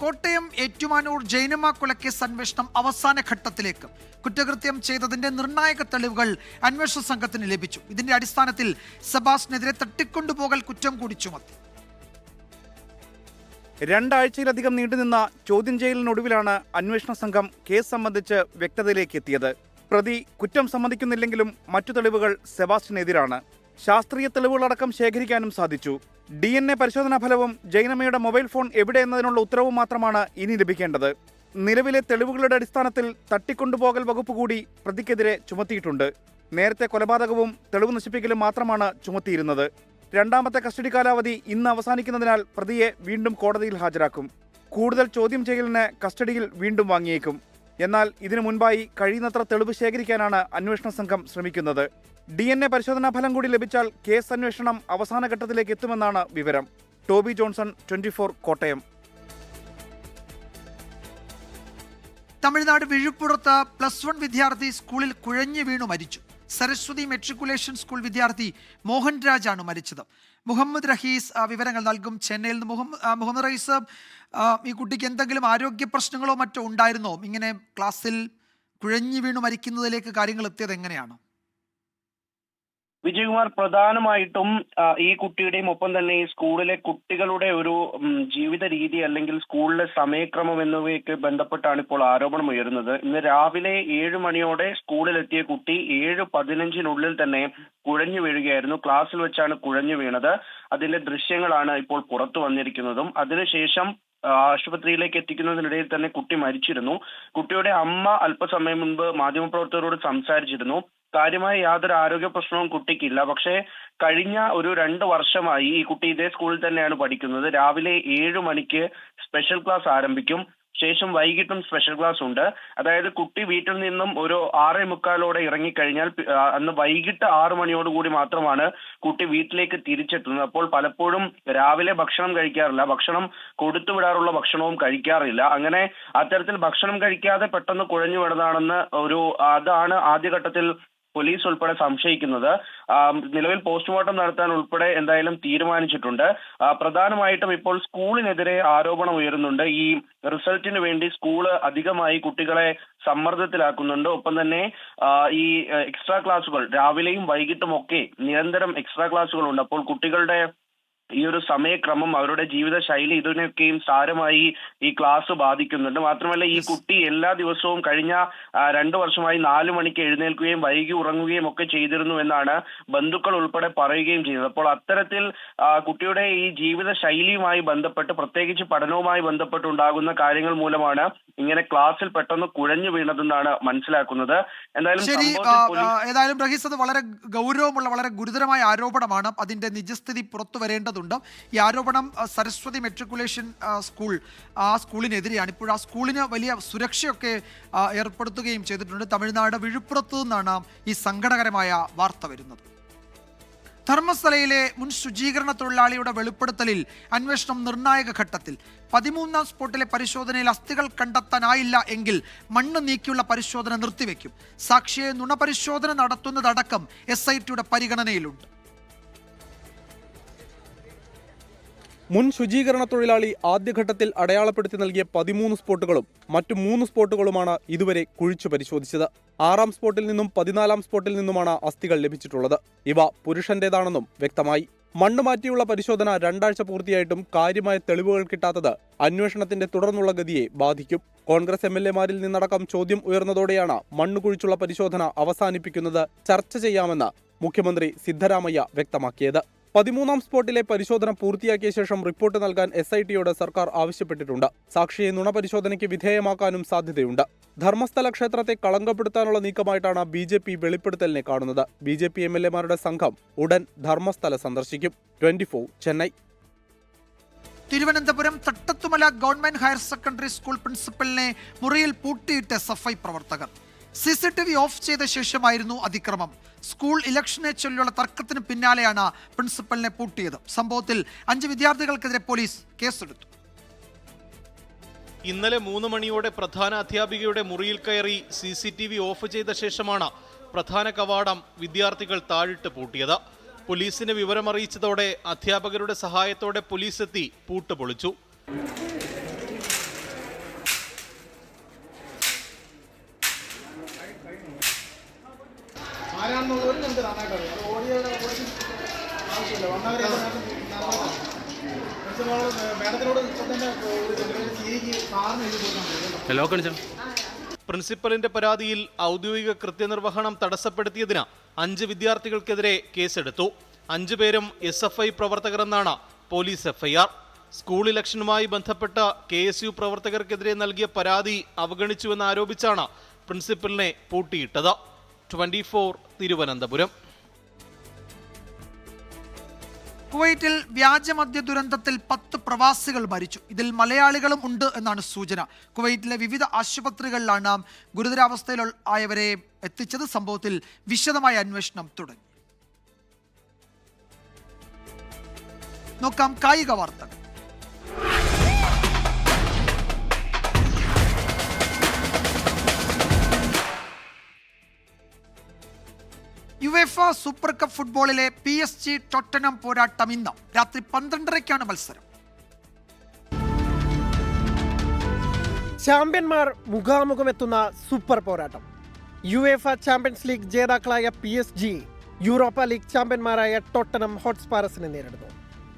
കോട്ടയം ഏറ്റുമാനൂർ ജൈനമ്മ കൊലക്കേസ് അന്വേഷണം അവസാന ഘട്ടത്തിലേക്ക്. കുറ്റകൃത്യം ചെയ്തതിന്റെ നിർണായക തെളിവുകൾ അന്വേഷണ സംഘത്തിന് ലഭിച്ചു. ഇതിന്റെ അടിസ്ഥാനത്തിൽ സെബാസ്റ്റിനെതിരെ തട്ടിക്കൊണ്ടുപോകൽ കുറ്റം കൂടി ചുമത്തി. 2 ആഴ്ചയിലധികം നീണ്ടുനിന്ന ചോദ്യം ചെയ്യലിനൊടുവിലാണ് അന്വേഷണ സംഘം കേസ് സംബന്ധിച്ച് വ്യക്തതയിലേക്ക് എത്തിയത്. പ്രതി കുറ്റം സമ്മതിക്കുന്നില്ലെങ്കിലും മറ്റു തെളിവുകൾ സെബാസ്റ്റിനെതിരാണ്. ശാസ്ത്രീയ തെളിവുകളടക്കം ശേഖരിക്കാനും സാധിച്ചു. DNA പരിശോധനാ ഫലവും ജൈനമ്മയുടെ മൊബൈൽ ഫോൺ എവിടെ എന്നതിനുള്ള ഉത്തരവും മാത്രമാണ് ഇനി ലഭിക്കേണ്ടത്. നിലവിലെ തെളിവുകളുടെ അടിസ്ഥാനത്തിൽ തട്ടിക്കൊണ്ടുപോകൽ വകുപ്പ് കൂടി പ്രതിക്കെതിരെ ചുമത്തിയിട്ടുണ്ട്. നേരത്തെ കൊലപാതകവും തെളിവ് നശിപ്പിക്കലും മാത്രമാണ് ചുമത്തിയിരുന്നത്. രണ്ടാമത്തെ കസ്റ്റഡി കാലാവധി ഇന്ന് അവസാനിക്കുന്നതിനാൽ പ്രതിയെ വീണ്ടും കോടതിയിൽ ഹാജരാക്കും. കൂടുതൽ ചോദ്യം ചെയ്യലിന് കസ്റ്റഡിയിൽ വീണ്ടും വാങ്ങിയേക്കും. എന്നാൽ ഇതിനു മുൻപായി കഴിയുന്നത്ര തെളിവ് ശേഖരിക്കാനാണ് അന്വേഷണ സംഘം ശ്രമിക്കുന്നത്. DNA പരിശോധനാ ഫലം കൂടി ലഭിച്ചാൽ കേസ് അന്വേഷണം അവസാന ഘട്ടത്തിലേക്ക് എത്തുമെന്നാണ് വിവരം. ടോബി ജോൺസൺ, 24 കോട്ടയം. തമിഴ്നാട് വിഴുപ്പുറത്ത് +1 വിദ്യാർത്ഥി സ്കൂളിൽ കുഴഞ്ഞു വീണു മരിച്ചു. സരസ്വതി മെട്രിക്കുലേഷൻ സ്കൂൾ വിദ്യാർത്ഥി മോഹൻ രാജാണ് മരിച്ചത്. മുഹമ്മദ് റഹീസ് വിവരങ്ങൾ നൽകും. ചെന്നൈയിൽ നിന്ന് മുഹമ്മദ് റഹീസ്, ഈ കുട്ടിക്ക് എന്തെങ്കിലും ആരോഗ്യ പ്രശ്നങ്ങളോ മറ്റോ ഉണ്ടായിരുന്നോ? ഇങ്ങനെ ക്ലാസ്സിൽ കുഴഞ്ഞു വീണു മരിക്കുന്നതിലേക്ക് കാര്യങ്ങൾ എത്തിയത് എങ്ങനെയാണ്? വിജയകുമാർ, പ്രധാനമായിട്ടും ഈ കുട്ടിയുടെയും ഒപ്പം തന്നെ ഈ സ്കൂളിലെ കുട്ടികളുടെ ഒരു ജീവിത രീതി അല്ലെങ്കിൽ സ്കൂളിലെ സമയക്രമം എന്നിവയൊക്കെ ബന്ധപ്പെട്ടാണ് ഇപ്പോൾ ആരോപണം ഉയരുന്നത്. ഇന്ന് രാവിലെ 7 മണിയോടെ സ്കൂളിലെത്തിയ കുട്ടി 7:15 തന്നെ കുഴഞ്ഞു വീഴുകയായിരുന്നു. ക്ലാസ്സിൽ വെച്ചാണ് കുഴഞ്ഞു വീണത്. അതിന്റെ ദൃശ്യങ്ങളാണ് ഇപ്പോൾ പുറത്തു വന്നിരിക്കുന്നതും. അതിനുശേഷം ആശുപത്രിയിലേക്ക് എത്തിക്കുന്നതിനിടയിൽ തന്നെ കുട്ടി മരിച്ചിരുന്നു. കുട്ടിയുടെ അമ്മ അല്പസമയം മുൻപ് മാധ്യമപ്രവർത്തകരോട് സംസാരിച്ചിരുന്നു. കാര്യമായ യാതൊരു ആരോഗ്യ പ്രശ്നവും കുട്ടിക്കില്ല. പക്ഷേ കഴിഞ്ഞ ഒരു 2 വർഷമായി ഈ കുട്ടി ഇതേ സ്കൂളിൽ തന്നെയാണ് പഠിക്കുന്നത്. രാവിലെ 7 മണിക്ക് സ്പെഷ്യൽ ക്ലാസ് ആരംഭിക്കും. ശേഷം വൈകിട്ടും സ്പെഷ്യൽ ക്ലാസ് ഉണ്ട്. അതായത് കുട്ടി വീട്ടിൽ നിന്നും ഒരു 6:45 ഇറങ്ങിക്കഴിഞ്ഞാൽ അന്ന് വൈകിട്ട് 6 മണിയോടുകൂടി മാത്രമാണ് കുട്ടി വീട്ടിലേക്ക് തിരിച്ചെത്തുന്നത്. അപ്പോൾ പലപ്പോഴും രാവിലെ ഭക്ഷണം കഴിക്കാറില്ല, ഭക്ഷണം കൊടുത്തുവിടാറുള്ള ഭക്ഷണവും കഴിക്കാറില്ല. അങ്ങനെ അത്തരത്തിൽ ഭക്ഷണം കഴിക്കാതെ പെട്ടെന്ന് കുഴഞ്ഞു വീണതാണെന്ന് അതാണ് ആദ്യഘട്ടത്തിൽ പോലീസ് ഉൾപ്പെടെ സംശയിക്കുന്നത്. നിലവിൽ പോസ്റ്റ്മോർട്ടം നടത്താൻ ഉൾപ്പെടെ എന്തായാലും തീരുമാനിച്ചിട്ടുണ്ട്. പ്രധാനമായിട്ടും ഇപ്പോൾ സ്കൂളിനെതിരെ ആരോപണം ഉയരുന്നുണ്ട്. ഈ റിസൾട്ടിന് വേണ്ടി സ്കൂള് അധികമായി കുട്ടികളെ സമ്മർദ്ദത്തിലാക്കുന്നുണ്ട്. ഒപ്പം തന്നെ ഈ എക്സ്ട്രാ ക്ലാസുകൾ രാവിലെയും വൈകിട്ടും ഒക്കെ നിരന്തരം എക്സ്ട്രാ ക്ലാസുകളുണ്ട്. അപ്പോൾ കുട്ടികളുടെ ഈ ഒരു സമയക്രമം, അവരുടെ ജീവിത ശൈലി, ഇതിനൊക്കെയും സാരമായി ഈ ക്ലാസ് ബാധിക്കുന്നുണ്ട്. മാത്രമല്ല ഈ കുട്ടി എല്ലാ ദിവസവും കഴിഞ്ഞ 2 വർഷമായി 4 മണിക്ക് എഴുന്നേൽക്കുകയും വൈകി ഉറങ്ങുകയും ഒക്കെ ചെയ്തിരുന്നു എന്നാണ് ബന്ധുക്കൾ ഉൾപ്പെടെ പറയുകയും ചെയ്തത്. അപ്പോൾ അത്തരത്തിൽ കുട്ടിയുടെ ഈ ജീവിത ശൈലിയുമായി ബന്ധപ്പെട്ട്, പ്രത്യേകിച്ച് പഠനവുമായി ബന്ധപ്പെട്ടുണ്ടാകുന്ന കാര്യങ്ങൾ മൂലമാണ് ഇങ്ങനെ ക്ലാസ്സിൽ പെട്ടെന്ന് കുഴഞ്ഞു വീണതെന്നാണ് മനസ്സിലാക്കുന്നത്. ഏതായാലും റഹീസ്, അത് വളരെ ഗൗരവമുള്ള, വളരെ ഗുരുതരമായ ആരോപണമാണ്. അതിന്റെ നിജസ്ഥിതി പുറത്തു വരേണ്ടതുണ്ട്. ഈ ആരോപണം സരസ്വതി മെട്രിക്കുലേഷൻ സ്കൂൾ, ആ സ്കൂളിനെതിരെയാണ്. ഇപ്പോൾ ആ സ്കൂളിന് വലിയ സുരക്ഷയൊക്കെ ഏർപ്പെടുത്തുകയും ചെയ്തിട്ടുണ്ട്. തമിഴ്നാട് വിഴുപ്പുറത്തു നിന്നാണ് ഈ സങ്കടകരമായ വാർത്ത വരുന്നത്. ധർമ്മസ്ഥലയിലെ മുൻ ശുചീകരണ തൊഴിലാളിയുടെ വെളിപ്പെടുത്തലിൽ അന്വേഷണം നിർണായക ഘട്ടത്തിൽ. 13ാം സ്പോട്ടിലെ പരിശോധനയിൽ അസ്ഥികൾ കണ്ടെത്താനായില്ല എങ്കിൽ മണ്ണ് നീക്കിയുള്ള പരിശോധന നിർത്തിവെക്കും. സാക്ഷിയെ നുണപരിശോധന നടത്തുന്നതടക്കം SITയുടെ പരിഗണനയിലുണ്ട്. മുൻ ശുചീകരണ തൊഴിലാളി ആദ്യഘട്ടത്തിൽ അടയാളപ്പെടുത്തി നൽകിയ 13 സ്പോട്ടുകളും മറ്റു 3 സ്പോട്ടുകളുമാണ് ഇതുവരെ കുഴിച്ചു പരിശോധിച്ചത്. 6ാം സ്പോട്ടിൽ നിന്നും 14ാം സ്പോട്ടിൽ നിന്നുമാണ് അസ്ഥികൾ ലഭിച്ചിട്ടുള്ളത്. ഇവ പുരുഷന്റേതാണെന്നും വ്യക്തമായി. മണ്ണ് മാറ്റിയുള്ള പരിശോധന 2 ആഴ്ച പൂർത്തിയായിട്ടും കാര്യമായ തെളിവുകൾ കിട്ടാത്തത് അന്വേഷണത്തിന്റെ തുടർന്നുള്ള ഗതിയെ ബാധിക്കും. കോൺഗ്രസ് MLA-മാരിൽ നിന്നടക്കം ചോദ്യം ഉയർന്നതോടെയാണ് മണ്ണ് കുഴിച്ചുള്ള പരിശോധന അവസാനിപ്പിക്കുന്നത് ചർച്ച ചെയ്യാമെന്ന് മുഖ്യമന്ത്രി സിദ്ധരാമയ്യ വ്യക്തമാക്കിയത്. 13ാം സ്പോട്ടിലെ പരിശോധന പൂർത്തിയാക്കിയ ശേഷം റിപ്പോർട്ട് നൽകാൻ SITയോട് സർക്കാർ ആവശ്യപ്പെട്ടിട്ടുണ്ട്. സാക്ഷിയെ നുണപരിശോധനയ്ക്ക് വിധേയമാക്കാനും സാധ്യതയുണ്ട്. ധർമ്മസ്ഥല ക്ഷേത്രത്തെ കളങ്കപ്പെടുത്താനുള്ള നീക്കമായിട്ടാണ് BJP വെളിപ്പെടുത്തലിനെ കാണുന്നത്. BJP MLA-മാരുടെ സംഘം ഉടൻ ധർമ്മസ്ഥല സന്ദർശിക്കും. 24 Chennai. Thiruvananthapuram Thattathumala government higher secondary school പ്രിൻസിപ്പലിനെ മുറിയിൽ പൂട്ടിയിട്ട് SFI പ്രവർത്തകർ. CCTV ഓഫ് ചെയ്ത ശേഷമായിരുന്നു അതിക്രമം. സ്കൂൾ ഇലക്ഷനെ ചൊല്ലിയുള്ള തർക്കത്തിന് പിന്നാലെയാണ് പ്രിൻസിപ്പലിനെ പൂട്ടിയത്. സംഭവത്തിൽ 5 വിദ്യാർത്ഥികൾക്കെതിരെ പോലീസ് കേസെടുത്തു. ഇന്നലെ 3 മണിയോടെ പ്രധാന അധ്യാപികയുടെ മുറിയിൽ കയറി CCTV ഓഫ് ചെയ്ത ശേഷമാണ് പ്രധാന കവാടം വിദ്യാർത്ഥികൾ താഴിട്ട് പൂട്ടിയത്. പോലീസിനെ വിവരമറിയിച്ചതോടെ അധ്യാപകരുടെ സഹായത്തോടെ പോലീസ് എത്തി പൂട്ട് പൊളിച്ചു. പ്രിൻസിപ്പലിന്റെ പരാതിയിൽ ഔദ്യോഗിക കൃത്യനിർവഹണം തടസ്സപ്പെടുത്തിയതിന് 5 വിദ്യാർത്ഥികൾക്കെതിരെ കേസെടുത്തു. 5 പേരും SFI പ്രവർത്തകരെന്നാണ് പോലീസ് FIR. സ്കൂൾ ഇലക്ഷനുമായി ബന്ധപ്പെട്ട KSU പ്രവർത്തകർക്കെതിരെ നൽകിയ പരാതി അവഗണിച്ചുവെന്നാരോപിച്ചാണ് പ്രിൻസിപ്പലിനെ പൂട്ടിയിട്ടത്. 24 തിരുവനന്തപുരം. കുവൈറ്റിൽ വ്യാജമദ്യ ദുരന്തത്തിൽ 10 പ്രവാസികൾ മരിച്ചു. ഇതിൽ മലയാളികളും ഉണ്ട് എന്നാണ് സൂചന. കുവൈറ്റിലെ വിവിധ ആശുപത്രികളിലാണ് ഗുരുതരാവസ്ഥയിൽ ആയവരെ എത്തിച്ചത്. സംഭവത്തിൽ വിശദമായ അന്വേഷണം തുടങ്ങി. നോക്കാം കായിക വാർത്തകൾ. യുവേഫ സൂപ്പർ കപ്പ് ഫുട്ബോളിലെ PSG ടോട്ടനം പോരാട്ടം ഇന്ന് രാത്രി 12:30-ക്കാണ് മത്സരം. ചാമ്പ്യന്മാർ മുഖാമുഖമെത്തുന്ന സൂപ്പർ പോരാട്ടം. യുവേഫ ചാമ്പ്യൻസ് ലീഗ് ജേതാക്കളായ PSG യൂറോപ്പ ലീഗ് ചാമ്പ്യന്മാരായ ടോട്ടനം ഹോട്ട്സ്പാർസിനെ നേരിടുന്നു.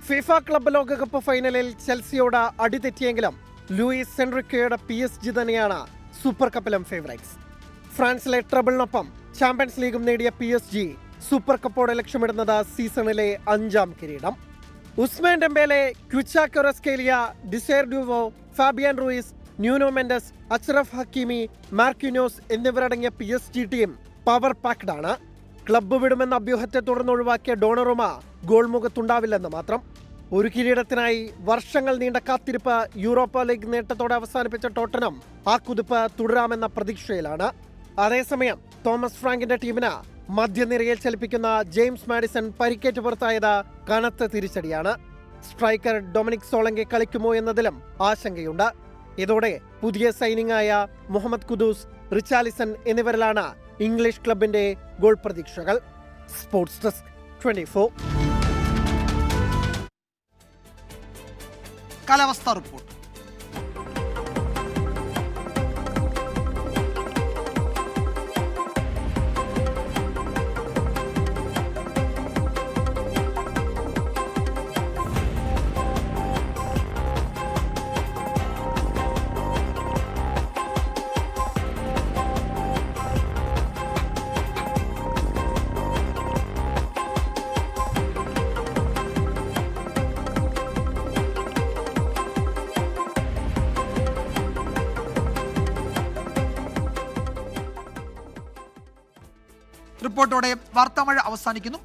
ഫിഫ ക്ലബ്ബ് ലോകകപ്പ് ഫൈനലിൽ ചെൽസിയോട് അടിതെറ്റിയെങ്കിലും ലൂയിസ് എൻറിക്കയുടെ PSG തന്നെയാണ് സൂപ്പർ കപ്പിലും ഫേവറൈറ്റ്സ്. ഫ്രാൻസിലെ ട്രബിളിനൊപ്പം ചാമ്പ്യൻസ് ലീഗും നേടിയ PSG സൂപ്പർ കപ്പോടെ ലക്ഷ്യമിടുന്നത് സീസണിലെ 5ാം കിരീടം. Ousmane Dembele, Khvicha Kvaratskhelia, Desire Doue, Fabian Ruiz, Nuno Mendes, Achraf Hakimi, Marquinhos എന്നിവരടങ്ങിയ PSG ടീം പവർ പാക്ഡ് ആണ്. ക്ലബ്ബ് വിടുമെന്ന അഭ്യൂഹത്തെ തുടർന്ന് ഒഴിവാക്കിയ ഡോണറുമ ഗോൾ മുഖത്തുണ്ടാവില്ലെന്ന് മാത്രം. ഒരു കിരീടത്തിനായി വർഷങ്ങൾ നീണ്ട കാത്തിരിപ്പ് യൂറോപ്പ ലീഗ് നേട്ടത്തോടെ അവസാനിപ്പിച്ച ടോട്ടനം ആ കുതിപ്പ് തുടരാമെന്ന പ്രതീക്ഷയിലാണ്. അതേസമയം തോമസ് ഫ്രാങ്കിന്റെ ടീമിന് മധ്യനിരയിൽ ചലിപ്പിക്കുന്ന ജെയിംസ് മാഡിസൺ പരിക്കേറ്റ് പുറത്തായത് കനത്ത തിരിച്ചടിയാണ്. സ്ട്രൈക്കർ ഡൊമിനിക് സോളങ്കെ കളിക്കുമോ എന്നതിലും ആശങ്കയുണ്ട്. ഇതോടെ പുതിയ സൈനിങ് ആയ മുഹമ്മദ് കുദൂസ്, റിച്ചാലിസൺ എന്നിവരിലാണ് ഇംഗ്ലീഷ് ക്ലബിന്റെ ഗോൾ പ്രതീക്ഷകൾ. Sports desk 24. കാലാവസ്ഥാ റിപ്പോർട്ട്. റിപ്പോർട്ടോടെ വാർത്താമഴ അവസാനിക്കുന്നു.